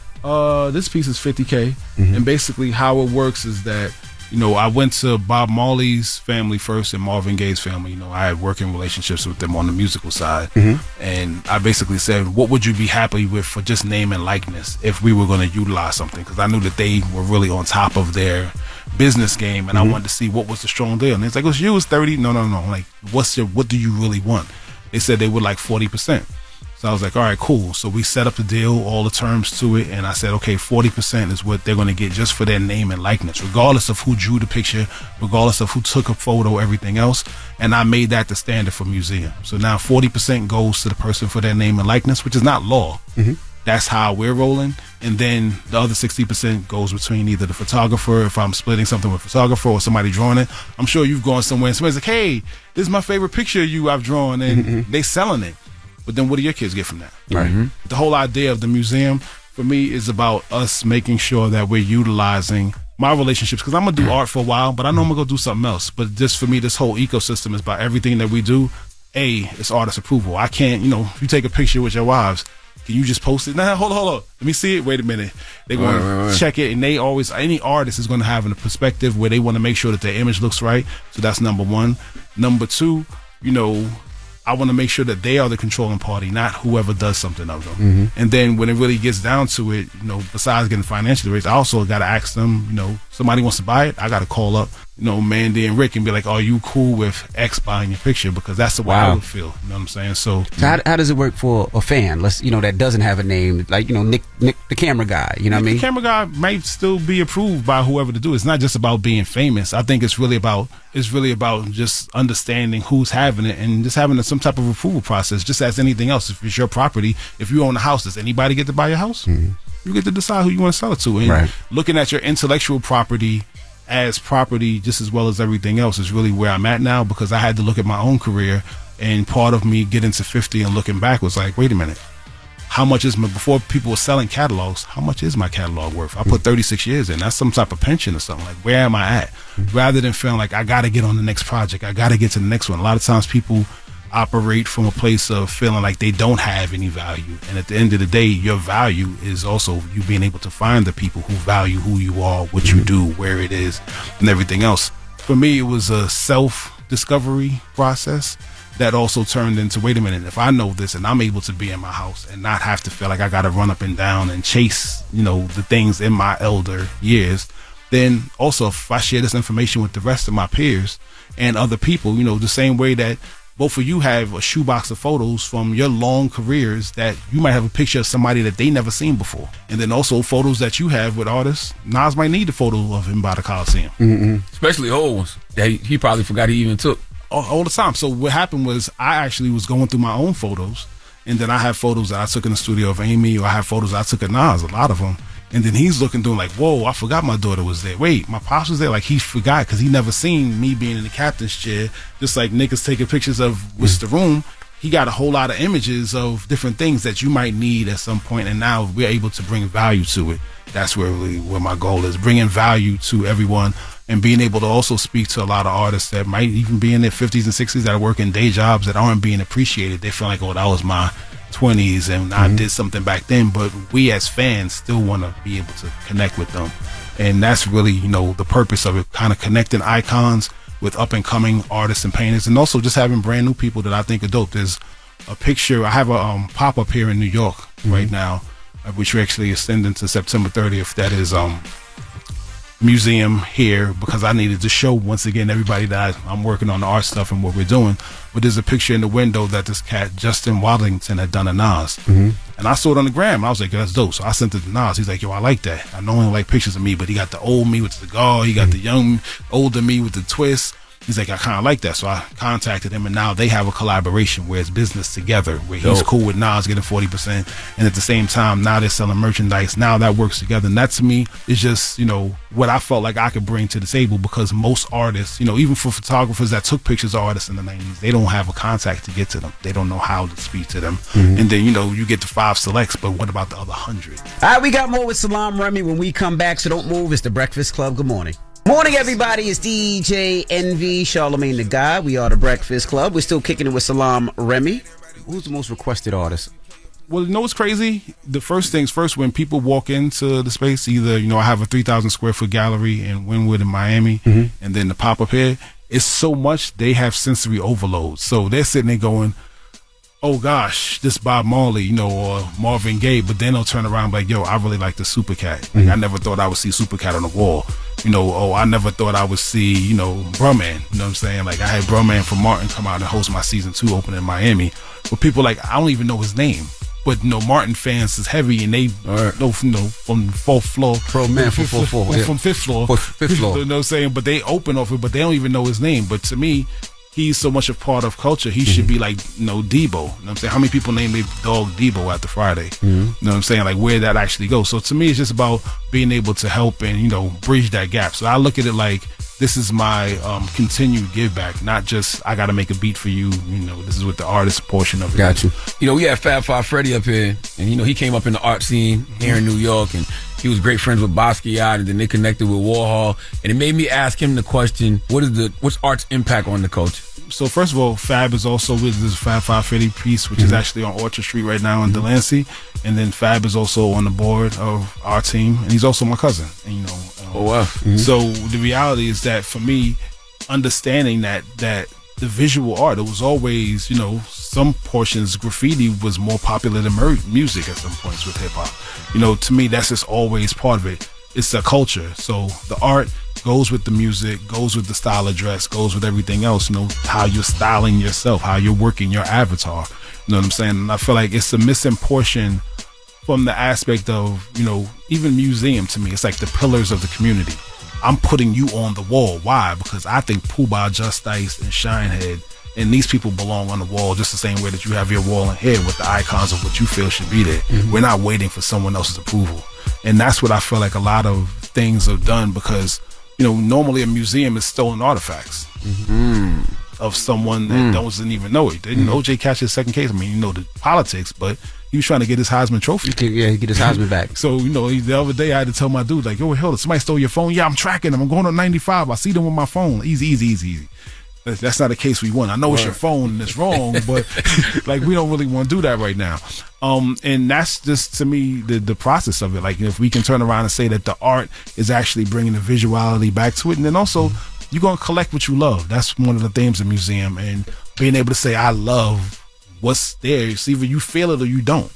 This piece is $50K, and basically how it works is that, I went to Bob Marley's family first and Marvin Gaye's family. I had working relationships with them on the musical side, and I basically said, what would you be happy with for just name and likeness if we were going to utilize something? Because I knew that they were really on top of their business game, and I wanted to see what was the strong deal. And it's like, it's you, it's 30. No. Like, what do you really want? They said they would like 40%. So I was like, all right, cool. So we set up the deal, all the terms to it, and I said, okay, 40% is what they're going to get just for their name and likeness, regardless of who drew the picture, regardless of who took a photo, everything else. And I made that the standard for museum. So now 40% goes to the person for their name and likeness, which is not law. That's how we're rolling. And then the other 60% goes between either the photographer, if I'm splitting something with a photographer, or somebody drawing it. I'm sure you've gone somewhere and somebody's like, hey, this is my favorite picture of you I've drawn, and they selling it. But then what do your kids get from that? Right. The whole idea of the museum, for me, is about us making sure that we're utilizing my relationships, because I'm going to do art for a while, but I know I'm going to go do something else. But just for me, this whole ecosystem is about everything that we do. It's artist approval. I can't, if you take a picture with your wives, can you just post it? Nah, hold on. Let me see it. Wait a minute. They're going to check it, and they always, any artist is going to have a perspective where they want to make sure that their image looks right. So that's number one. Number two, I want to make sure that they are the controlling party, not whoever does something of them. And then when it really gets down to it, besides getting financially raised, I also got to ask them, somebody wants to buy it, I got to call up, Mandy and Rick and be like, are you cool with X buying your picture? Because that's the way I would feel. You know what I'm saying? So how does it work for a fan? That doesn't have a name, like, Nick, the camera guy, you know what I mean? The camera guy might still be approved by whoever to do it. It's not just about being famous. I think it's really about just understanding who's having it and just having some type of approval process, just as anything else. If it's your property, if you own a house, does anybody get to buy your house? You get to decide who you want to sell it to. And looking at your intellectual property as property just as well as everything else is really where I'm at now, because I had to look at my own career, and part of me getting to 50 and looking back was like, wait a minute, how much is before people were selling catalogs, how much is my catalog worth? I put 36 years in. That's some type of pension or something. Like, where am I at? Rather than feeling like I got to get on the next project, I got to get to the next one. A lot of times people operate from a place of feeling like they don't have any value, and at the end of the day, your value is also you being able to find the people who value who you are, what you do, where it is, and everything else. For me, it was a self-discovery process that also turned into, wait a minute, if I know this and I'm able to be in my house and not have to feel like I got to run up and down and chase the things in my elder years, then also if I share this information with the rest of my peers and other people, the same way that both of you have a shoebox of photos from your long careers, that you might have a picture of somebody that they never seen before. And then also photos that you have with artists. Nas might need a photo of him by the Coliseum. Especially old ones that he probably forgot he even took. All the time. So what happened was I actually was going through my own photos, and then I have photos that I took in the studio of Amy, or I have photos I took of Nas, a lot of them. And then he's looking through like, whoa, I forgot my daughter was there. Wait, my pops was there? Like, he forgot because he never seen me being in the captain's chair. Just like Nick is taking pictures of what's the room. He got a whole lot of images of different things that you might need at some point, and now we're able to bring value to it. That's where my goal is, bringing value to everyone, and being able to also speak to a lot of artists that might even be in their 50s and 60s that are working day jobs that aren't being appreciated. They feel like, oh, that was my 20s and I did something back then, but we as fans still want to be able to connect with them. And that's really, the purpose of it, kind of connecting icons with up and coming artists and painters, and also just having brand new people that I think are dope. There's a picture, I have a pop-up here in New York right now, which we're actually extending to September 30th. That is museum here, because I needed to show once again everybody that I'm working on the art stuff and what we're doing. But there's a picture in the window that this cat Justin Waddington had done a Nas, and I saw it on the gram, and I was like, that's dope. So I sent it to Nas. He's like, yo, I like that. I normally like pictures of me, but he got the old me with the cigar, he got the young older me with the twist. He's like, I kind of like that. So I contacted him, and now they have a collaboration where it's business together, where he's cool with Nas getting 40%. And at the same time, now they're selling merchandise. Now that works together. And that to me is just, what I felt like I could bring to the table, because most artists, even for photographers that took pictures of artists in the 90s, they don't have a contact to get to them. They don't know how to speak to them. And then, you get the 5 selects, but what about the other 100? All right, we got more with Salam Remy when we come back, so don't move. It's the Breakfast Club. Good morning. Morning, everybody. It's DJ Envy, Charlamagne the Guy. We are the Breakfast Club. We're still kicking it with Salam Remy. Who's the most requested artist? Well, what's crazy? The first things first, when people walk into the space, either, I have a 3,000 square foot gallery in Wynwood in Miami, and then the pop-up here, it's so much, they have sensory overload. So they're sitting there going, oh gosh, this Bob Marley, or Marvin Gaye, but then they'll turn around and be like, yo, I really like the Super Cat. Like, I never thought I would see Super Cat on the wall. I never thought I would see, Brumman. You know what I'm saying? Like, I had Brumman from Martin come out and host my season 2 opening in Miami. But people like, I don't even know his name. But Martin fans is heavy, and they know from 4th floor. Pro man from 4th floor. From 5th floor. 5th floor. You know what I'm saying? But they open off it, but they don't even know his name. But to me, he's so much a part of culture. He should be like, Debo. You know what I'm saying? How many people name their dog Debo after Friday? You know what I'm saying? Like, where that actually goes. So to me, it's just about being able to help and, bridge that gap. So I look at it like, this is my continued give back, not just I got to make a beat for you. This is what the artist portion of it. Got you. We had Fab Five Freddy up here, and he came up in the art scene here in New York, and he was great friends with Basquiat, and then they connected with Warhol, and it made me ask him the question: what's art's impact on the culture? So first of all, Fab is also with this Fab Five Freddy piece, which is actually on Orchard Street right now in Delancey, and then Fab is also on the board of our team, and he's also my cousin. And, oh wow! So the reality is that for me, understanding that the visual art, it was always, some portions graffiti was more popular than music at some points with hip hop. To me, that's just always part of it. It's a culture. So the art goes with the music, goes with the style of dress, goes with everything else. How you're styling yourself, how you're working your avatar. You know what I'm saying? And I feel like it's a missing portion from the aspect of, even museum to me. It's like the pillars of the community. I'm putting you on the wall. Why? Because I think Pooh-Bah, Just Ice, and Shinehead, and these people belong on the wall just the same way that you have your wall in here with the icons of what you feel should be there. We're not waiting for someone else's approval. And that's what I feel like a lot of things are done, because, normally a museum is stolen artifacts of someone that doesn't even know it. Didn't OJ catch his second case? I mean, the politics, but he was trying to get his Heisman Trophy. He get his Heisman back. So, the other day I had to tell my dude, like, yo, hold on, somebody stole your phone? Yeah, I'm tracking them. I'm going on 95. I see them with my phone. Easy. That's not a case we want. I know it's your phone and it's wrong, but like, we don't really want to do that right now. And that's just, to me, the process of it. Like, if we can turn around and say that the art is actually bringing the visuality back to it, and then also you're going to collect what you love. That's one of the themes of the museum, and being able to say, I love what's there. It's either you feel it or you don't.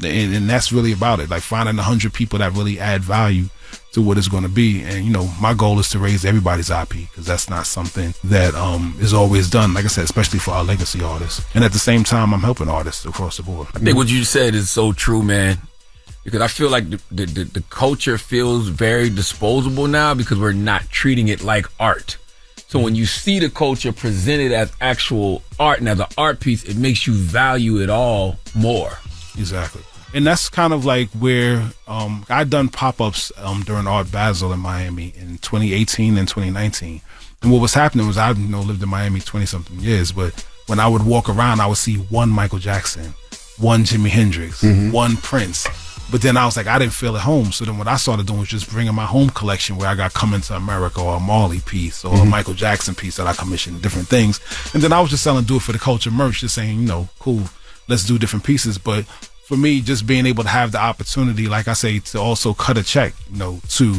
And that's really about it. Like, finding 100 people that really add value to what it's going to be. And, my goal is to raise everybody's IP, because that's not something that is always done, like I said, especially for our legacy artists. And at the same time, I'm helping artists across the board. I think what you said is so true, man, because I feel like the culture feels very disposable now, because we're not treating it like art. So when you see the culture presented as actual art and as an art piece, it makes you value it all more. Exactly. And that's kind of like where I'd done pop-ups during Art Basel in Miami in 2018 and 2019. And what was happening was I lived in Miami 20-something years, but when I would walk around, I would see one Michael Jackson, one Jimi Hendrix, one Prince. But then I was like, I didn't feel at home. So then what I started doing was just bringing my home collection, where I got Coming to America or a Marley piece or a Michael Jackson piece that I commissioned, different things. And then I was just selling Do It For The Culture merch, just saying, cool, let's do different pieces. But for me, just being able to have the opportunity, like I say, to also cut a check, to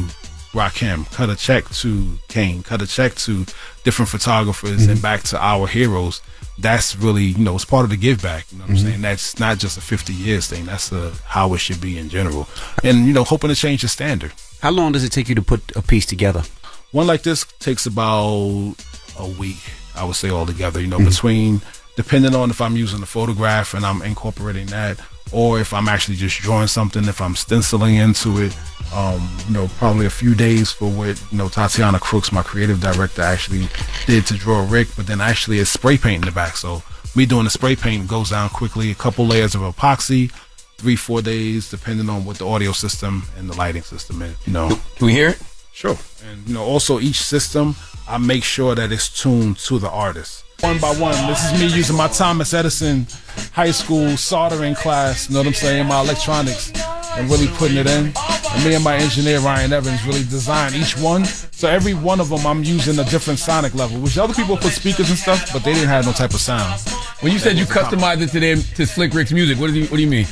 Rakim, cut a check to Kane, cut a check to different photographers and back to our heroes. That's really, it's part of the give back. You know what I'm saying? That's not just a 50 years thing. That's how it should be in general. And, hoping to change the standard. How long does it take you to put a piece together? One like this takes about a week, I would say, altogether. Between, depending on if I'm using a photograph and I'm incorporating that, or if I'm actually just drawing something, if I'm stenciling into it, Probably a few days for what, Tatiana Crooks, my creative director, actually did to draw Rick, but then actually it's spray paint in the back. So me doing the spray paint goes down quickly, a couple layers of epoxy, 3-4 days, depending on what the audio system and the lighting system is, Can we hear it? Sure. And, also each system, I make sure that it's tuned to the artist. One by one, this is me using my Thomas Edison high school soldering class, my electronics, and really putting it in. And me and my engineer, Ryan Evans, really designed each one. So every one of them, I'm using a different sonic level, which other people put speakers and stuff, but they didn't have no type of sound. When you said you customized it to Slick Rick's music, what do you mean?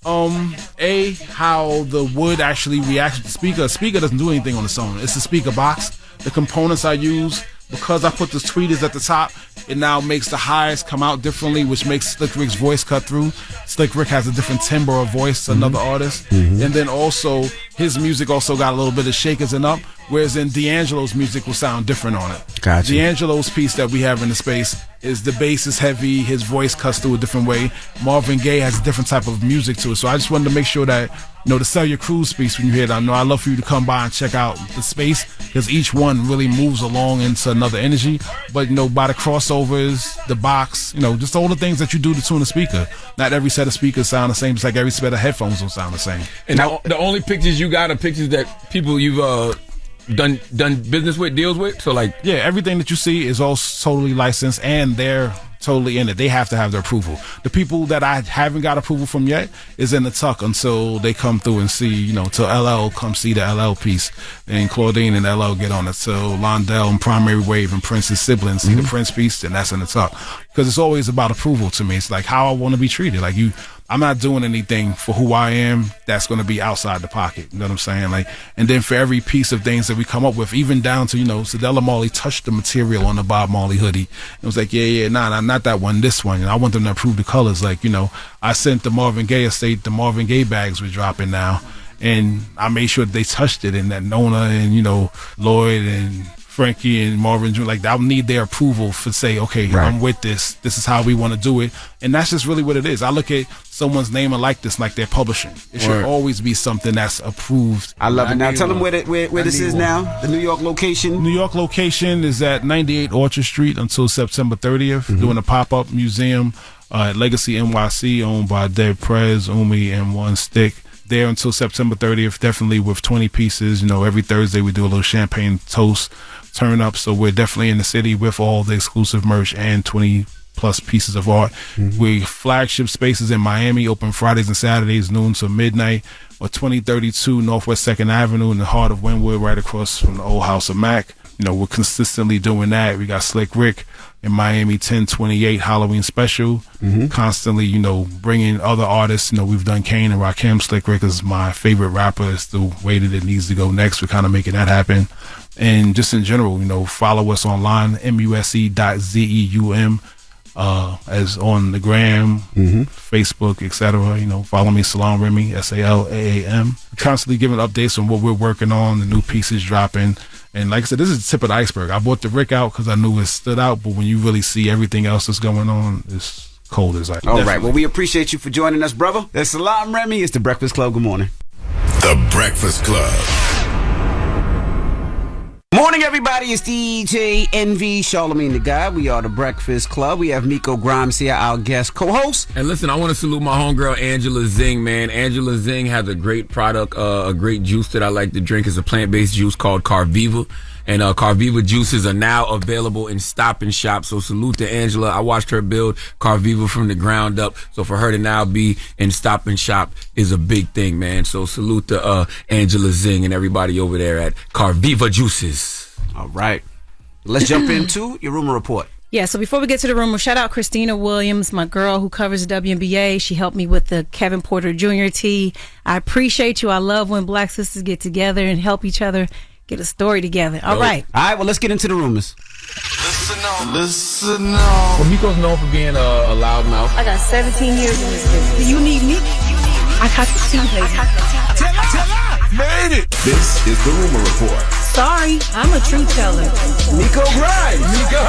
How the wood actually reacts to the speaker. A speaker doesn't do anything on its own. It's the speaker box. The components I use, because I put the tweeters at the top, it now makes the highs come out differently, which makes Slick Rick's voice cut through. Slick Rick has a different timbre of voice to another artist. And then also, his music also got a little bit of shakers and up, whereas in D'Angelo's music will sound different on it. Gotcha. D'Angelo's piece that we have in the space is the bass is heavy, his voice cuts through a different way. Marvin Gaye has a different type of music to it. So I just wanted to make sure that, to sell your cruise piece when you hear that. I'd love for you to come by and check out the space, because each one really moves along into another energy. But, by the crossovers, the box, just all the things that you do to tune a speaker. Not every set of speakers sound the same. It's like every set of headphones don't sound the same. And the only pictures you got are pictures that people you've done business with, deals with. So everything that you see is all totally licensed, and they're totally in it. They have to have their approval. The people that I haven't got approval from yet is in the tuck until they come through and see, till LL come see the LL piece, and Claudine and LL get on it. So Londell and Primary Wave and Prince's siblings see the Prince piece, and that's in the tuck. Because it's always about approval to me. It's like how I want to be treated. I'm not doing anything for who I am that's going to be outside the pocket. You know what I'm saying? And then for every piece of things that we come up with, even down to, Sadella Marley touched the material on the Bob Marley hoodie. It was like, nah, not that one, this one. I want them to approve the colors. I sent the Marvin Gaye estate, the Marvin Gaye bags we're dropping now. And I made sure that they touched it, and that Nona and, Lloyd and Frankie and Marvin Jr., I'll need their approval for say, okay, right, I'm with this. This is how we want to do it. And that's just really what it is. I look at someone's name and likeness like they're publishing. It should always be something that's approved. I love it. Now tell them where this is now, the New York location. New York location is at 98 Orchard Street until September 30th, doing a pop-up museum at Legacy NYC, owned by Deb Prez, Umi, and One Stick. There until September 30th, definitely with 20 pieces. Every Thursday we do a little champagne toast turn up, so we're definitely in the city with all the exclusive merch and 20 plus pieces of art. We flagship spaces in Miami, open Fridays and Saturdays, noon to midnight, or 2032 Northwest 2nd Avenue in the heart of Wynwood, right across from the old house of Mack. We're consistently doing that. We got Slick Rick in Miami, 1028 Halloween special. Constantly, bringing other artists. We've done Kane and Rakim. Slick Rick is my favorite rapper. It's the way that it needs to go next. We're kind of making that happen. And just in general, follow us online, musc.zeum, as on the gram, Facebook, etc. Follow me, Salam Remy, SALAAM. Constantly giving updates on what we're working on, the new pieces dropping. And like I said, this is the tip of the iceberg. I brought the Rick out because I knew it stood out, but when you really see everything else that's going on, it's cold as ice. All right. Well, we appreciate you for joining us, brother. That's Salam Remy. It's The Breakfast Club. Good morning. The Breakfast Club. Morning, everybody. It's DJ NV, Charlamagne the Guy. We are The Breakfast Club. We have Miko Grimes here, our guest co-host. And listen, I want to salute my homegirl, Angela Zing, man. Angela Zing has a great product, a great juice that I like to drink. It's a plant-based juice called Carviva. And Carviva juices are now available in Stop and Shop. So salute to Angela. I watched her build Carviva from the ground up. So for her to now be in Stop and Shop is a big thing, man. So salute to Angela Zing and everybody over there at Carviva Juices. All right. Let's jump into your rumor report. Yeah, so before we get to the rumor, shout out Christina Williams, my girl who covers the WNBA. She helped me with the Kevin Porter Jr. tee. I appreciate you. I love when black sisters get together and help each other get a story together. All right. All right, well, let's get into the rumors. Listen on. Well, Miko's known for being a loud mouth. I got 17 years in this business. Do you need me? I got the tea, baby. Made it. This is the rumor report. Sorry, I'm a truth teller. Miko Grimes. Miko.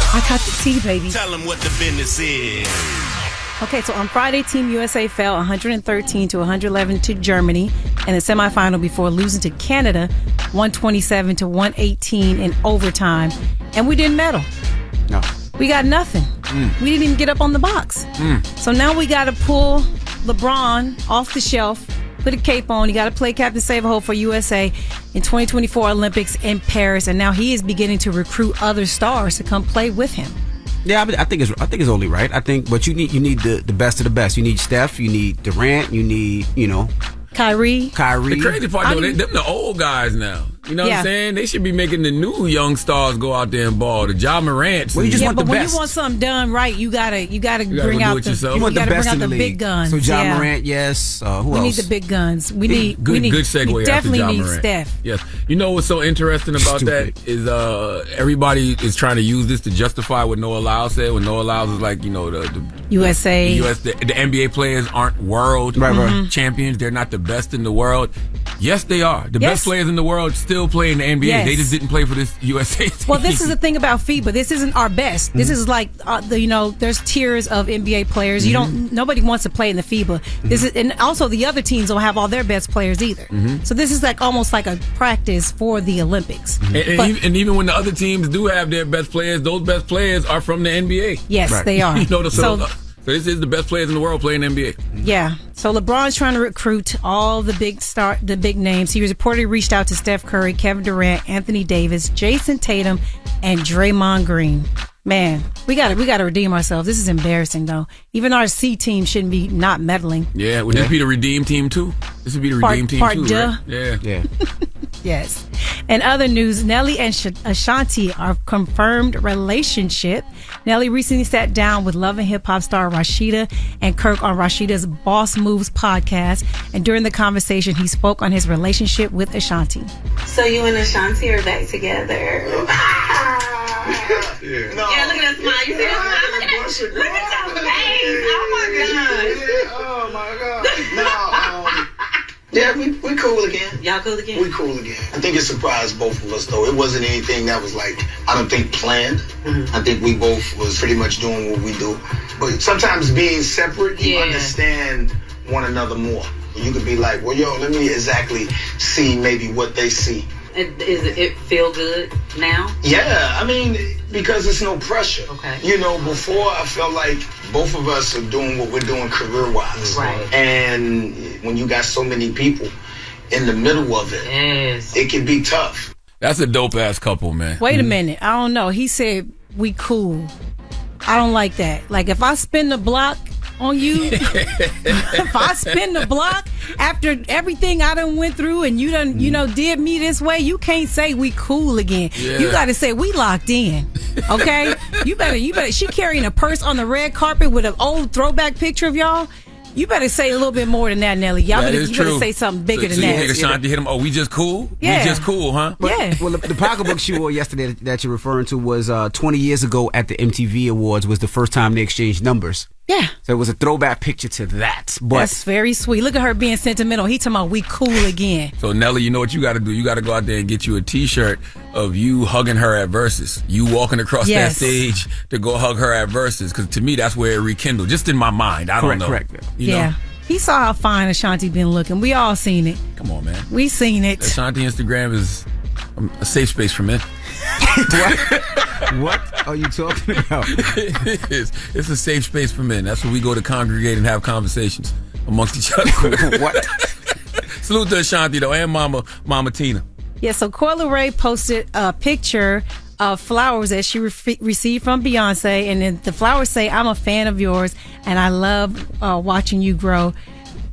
I got the tea, baby. Tell them what the business is. Okay, so on Friday, Team USA fell 113 to 111 to Germany. in the semifinal before losing to Canada 127 to 118 in overtime. And we didn't medal. No. We got nothing. We didn't even get up on the box. So now we got to pull LeBron off the shelf, put a cape on. He got to play Captain Save a Hole for USA in 2024 Olympics in Paris. And now he is beginning to recruit other stars to come play with him. Yeah, I think it's only right. But you need the best of the best. You need Steph. You need Durant. You need Kyrie. The crazy part, though, them the old guys now. You know what I'm saying? They should be making the new young stars go out there and ball. The Ja Morants. Well, you just want the but when best. you want something done right, you gotta bring do out it the yourself. You want the gotta best bring in out the the league. big guns. So Ja Morant, yes. Who else? We need the big guns. We need good segue. We after definitely Ja need Morant. Steph. Yes. You know what's so interesting about that is everybody is trying to use this to justify what Noah Lyles said. When Noah Lyles is like, the USA. the NBA players aren't world champions. They're not the best in the world. Yes, they are. The best players in the world still play in the NBA. Yes. They just didn't play for this USA team. Well, this is the thing about FIBA. This isn't our best. This is like there's tiers of NBA players. Nobody wants to play in the FIBA. This is, and also the other teams don't have all their best players either. So this is like almost like a practice for the Olympics. And even when the other teams do have their best players, those best players are from the NBA. Yes, they are. So this is the best players in the world playing NBA. Yeah. So LeBron's trying to recruit all the big names. He was reportedly reached out to Steph Curry, Kevin Durant, Anthony Davis, Jason Tatum, and Draymond Green. Man, we got to redeem ourselves. This is embarrassing, though. Even our C team shouldn't be not meddling. Yeah, would this be the redeem team too? This would be the redeem team too, right? Yeah. Yes. And other news, Nelly and Ashanti are confirmed relationship. Nelly recently sat down with Love and Hip Hop star Rashida and Kirk on Rashida's Boss Moves podcast. And during the conversation, he spoke on his relationship with Ashanti. So you and Ashanti are back together. Yeah, look at that smile. You see that smile? Look at your face. Oh my God. Yeah, we cool again. Y'all cool again? We cool again. I think it surprised both of us, though. It wasn't anything that was like, I don't think planned. I think we both was pretty much doing what we do. But sometimes being separate, you understand one another more. You could be like, well, let me exactly see maybe what they see. Is it feel good now? Yeah, I mean, because it's no pressure. Okay. Before I felt like both of us are doing what we're doing career-wise. Right. And when you got so many people in the middle of it, it can be tough. That's a dope-ass couple, man. Wait a minute. I don't know. He said, we cool. I don't like that. Like, if I spin the block on you, if I spin the block after everything I done went through and you done, did me this way, you can't say we cool again. Yeah. You got to say we locked in. Okay? You better. She carrying a purse on the red carpet with an old throwback picture of y'all. You better say a little bit more than that, Nelly. You better say something bigger than that. that. You think Ashanti hit him? Oh, we just cool? Yeah. We just cool, huh? Yeah. Well, the pocketbook she wore yesterday that you're referring to was 20 years ago at the MTV Awards was the first time they exchanged numbers. Yeah. So it was a throwback picture to that. But that's very sweet. Look at her being sentimental. He talking about we cool again. So Nelly, you know what you got to do? You got to go out there and get you a T-shirt of you hugging her at Versus. You walking across that stage to go hug her at Versus. Because to me, that's where it rekindled. Just in my mind. I don't know. Correct. You know? He saw how fine Ashanti been looking. We all seen it. Come on, man. We seen it. Ashanti Instagram is a safe space for men. What are you talking about? It is. It's a safe space for men. That's where we go to congregate and have conversations amongst each other. What? Salute to Ashanti, though, and Mama Tina. Yeah, so Coyle Ray posted a picture of flowers that she received from Beyonce, and then the flowers say, "I'm a fan of yours, and I love watching you grow.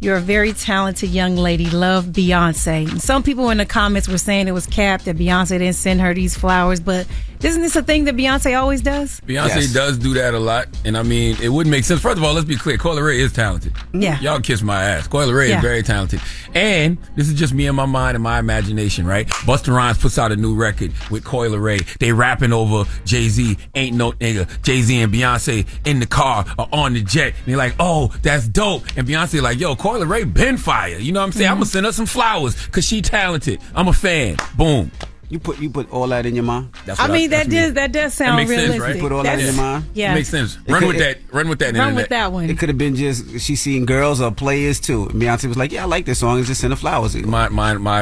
You're a very talented young lady. Love, Beyonce." And some people in the comments were saying it was cap that Beyonce didn't send her these flowers, but isn't this a thing that Beyonce always does? Beyonce does do that a lot, and I mean, it wouldn't make sense. First of all, let's be clear. Coyle Ray is talented. Yeah. Y'all kiss my ass. Coyle Ray is very talented. And this is just me and my mind and my imagination, right? Busta Rhymes puts out a new record with Coyle Ray. They rapping over Jay-Z, Ain't No Nigga. Jay-Z and Beyonce in the car or on the jet. And they're like, oh, that's dope. And Beyonce like, yo, Coyle Ray been fire. You know what I'm saying? I'm going to send her some flowers because she talented. I'm a fan. Boom. You put all that in your mind. I mean, that does sound makes sense, realistic. right? You put all that in your mind. Yeah, It makes sense. Run with that. Run with that. Run with that one. It could have been just she seen girls or players too. And Beyonce was like, "Yeah, I like this song. It's just send her flowers." Mine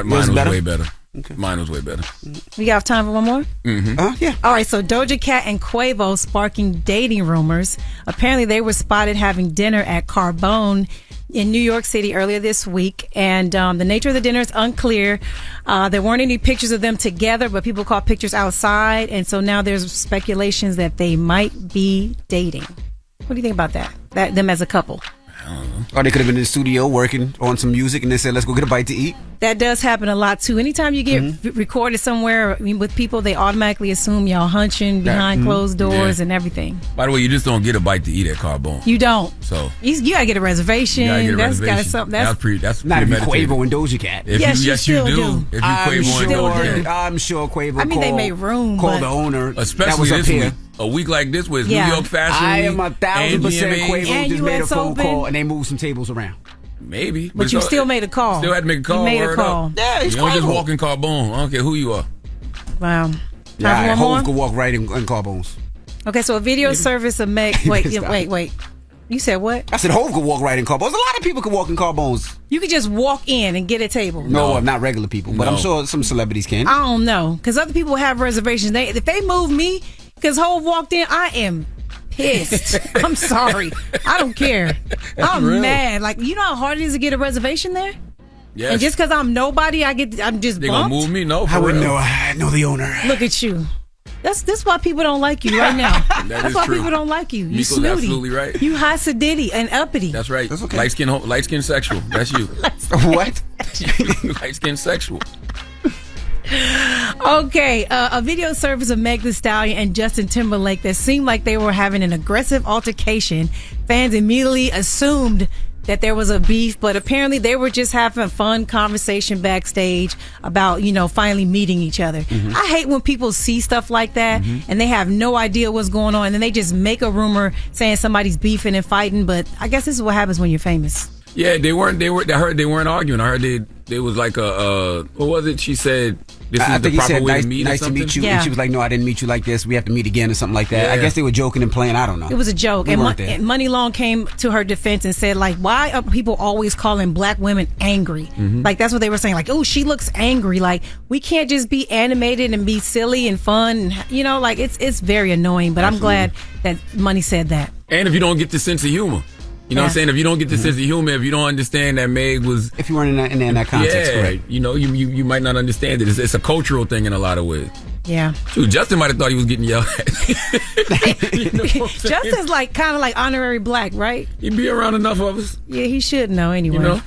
was way better. Okay. Mine was way better. We got time for one more? Mm-hmm. Yeah. All right, so Doja Cat and Quavo sparking dating rumors. Apparently, they were spotted having dinner at Carbone in New York City earlier this week, and the nature of the dinner is unclear. There weren't any pictures of them together, but people caught pictures outside, and so now there's speculations that they might be dating. What do you think about that? Them as a couple? Or they could have been in the studio working on some music, and they said, "Let's go get a bite to eat." That does happen a lot too. Anytime you get recorded somewhere with people, they automatically assume y'all hunching behind closed doors and everything. By the way, you just don't get a bite to eat at Carbone. You don't. So you gotta get a reservation. That's got something. That's not if you premeditated. Quavo and Doja Cat. Yes, you do. If you Quavo and Doja Cat, I'm sure Quavo. I mean, they made room. Call the owner, especially that was up this here. week. A week like this was New York Fashion I Week. am 1,000% Quavo and just made a US phone Open. call and they moved some tables around. Maybe, but you still made a call. Still had to make a call. You made a word call. Up. Yeah, you don't just walk in Carbone. I don't care who you are. Wow. Yeah, Hov could walk right in Carbones. Okay, so a video service of Mack. Wait. You said what? I said Hov could walk right in Carbones. A lot of people could walk in Carbones. You could just walk in and get a table. No, not regular people, but I'm sure some celebrities can. I don't know, because other people have reservations. If they move me, because Hov walked in, I am pissed. I'm sorry. I don't care. I'm mad. Like, you know how hard it is to get a reservation there? Yes. And just because I'm nobody, I'm just They bumped? gonna move me? No, I wouldn't know. I know the owner. Look at you. That's why people don't like you right now. That's why true. people don't like you. You Miko's snooty. absolutely right. You high sedity and uppity. That's right. That's okay. Light skin sexual. That's you. What? Light skin sexual. Okay, a video surfaced of Meg Thee Stallion and Justin Timberlake that seemed like they were having an aggressive altercation. Fans immediately assumed that there was a beef, but apparently they were just having a fun conversation backstage about, finally meeting each other. I hate when people see stuff like that and they have no idea what's going on, and then they just make a rumor saying somebody's beefing and fighting, but I guess this is what happens when you're famous. Yeah, I heard they weren't arguing. I heard they was like what was it? She said, this is the proper way to meet or nice to something? meet you. Yeah. And she was like, no, I didn't meet you like this. We have to meet again or something like that. Yeah. I guess they were joking and playing. I don't know. It was a joke. We And weren't there. Money Long came to her defense and said, like, why are people always calling black women angry? Like, that's what they were saying. Like, oh, she looks angry. Like, we can't just be animated and be silly and fun. Like, it's very annoying. But I'm glad that Money said that. And if you don't get the sense of humor. You know what I'm saying? If you don't get the sense of humor, if you don't understand that Meg was... If you weren't in that context, correct. You might not understand it. It's a cultural thing in a lot of ways. Yeah. Shoot, Justin might have thought he was getting yelled at. Justin's kind of like honorary black, right? He'd be around enough of us. Yeah, he should know anyway.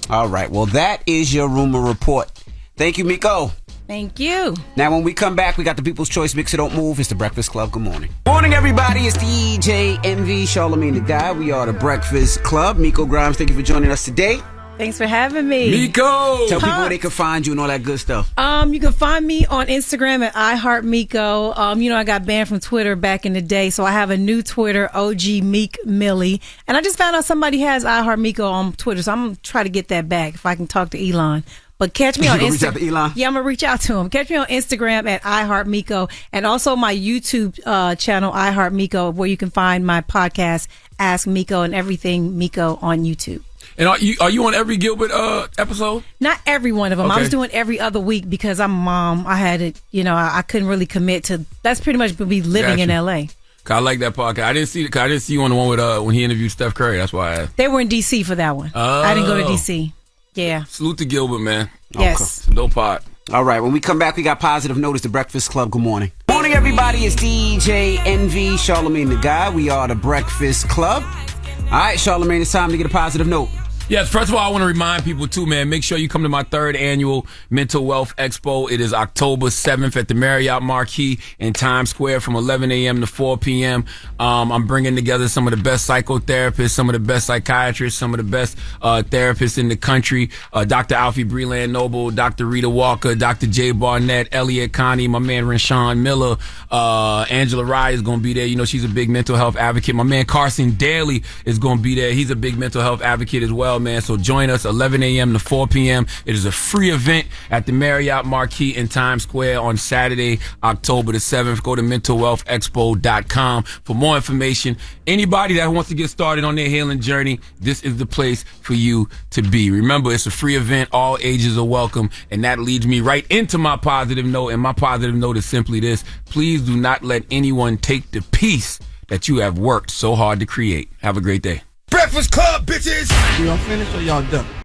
All right. Well, that is your rumor report. Thank you, Miko. Thank you. Now, when we come back, we got the People's Choice Mix. So don't move. It's the Breakfast Club. Good morning. Morning, everybody. It's DJ MV, Charlamagne the Guy. We are the Breakfast Club. Miko Grimes, thank you for joining us today. Thanks for having me. Miko! Tell people where they can find you and all that good stuff. You can find me on Instagram at iHeartMiko. I got banned from Twitter back in the day, so I have a new Twitter, OG Meek Millie. And I just found out somebody has iHeartMiko on Twitter, so I'm going to try to get that back if I can talk to Elon. But catch me on Instagram. Reach out to Elon? Yeah, I'm going to reach out to him. Catch me on Instagram at iHeartMiko, and also my YouTube channel, iHeartMiko, where you can find my podcast, Ask Miko, and everything Miko on YouTube. And are you on every Gilbert episode? Not every one of them. Okay. I was doing every other week because I'm a mom. I had it, I couldn't really commit to. That's pretty much me living in LA. I like that podcast. I didn't see you on the one with when he interviewed Steph Curry. That's why I asked. They were in DC for that one. I didn't go to DC. Yeah. Salute to Gilbert, man. Yes. It's a dope pod. All right, when we come back, we got Positive Notice, the Breakfast Club. Good morning. Morning, everybody. It's DJ NV, Charlamagne the Guy. We are the Breakfast Club. All right, Charlamagne, it's time to get a positive note. Yes, first of all, I want to remind people, too, man, make sure you come to my 3rd annual Mental Wealth Expo. It is October 7th at the Marriott Marquis in Times Square from 11 a.m. to 4 p.m. I'm bringing together some of the best psychotherapists, some of the best psychiatrists, some of the best therapists in the country. Dr. Alfie Breland Noble, Dr. Rita Walker, Dr. Jay Barnett, Elliot Connie, my man Rashawn Miller, Angela Rye is going to be there. She's a big mental health advocate. My man Carson Daly is going to be there. He's a big mental health advocate as well. well, man. So join us 11 a.m. to 4 p.m. It is a free event at the Marriott Marquis in Times Square on Saturday, October the 7th. Go to mentalwealthexpo.com for more information. Anybody that wants to get started on their healing journey, this is the place for you to be. Remember, it's a free event. All ages are welcome. And that leads me right into my positive note. And my positive note is simply this. Please do not let anyone take the peace that you have worked so hard to create. Have a great day. Breakfast Club, bitches! Y'all finished or y'all done?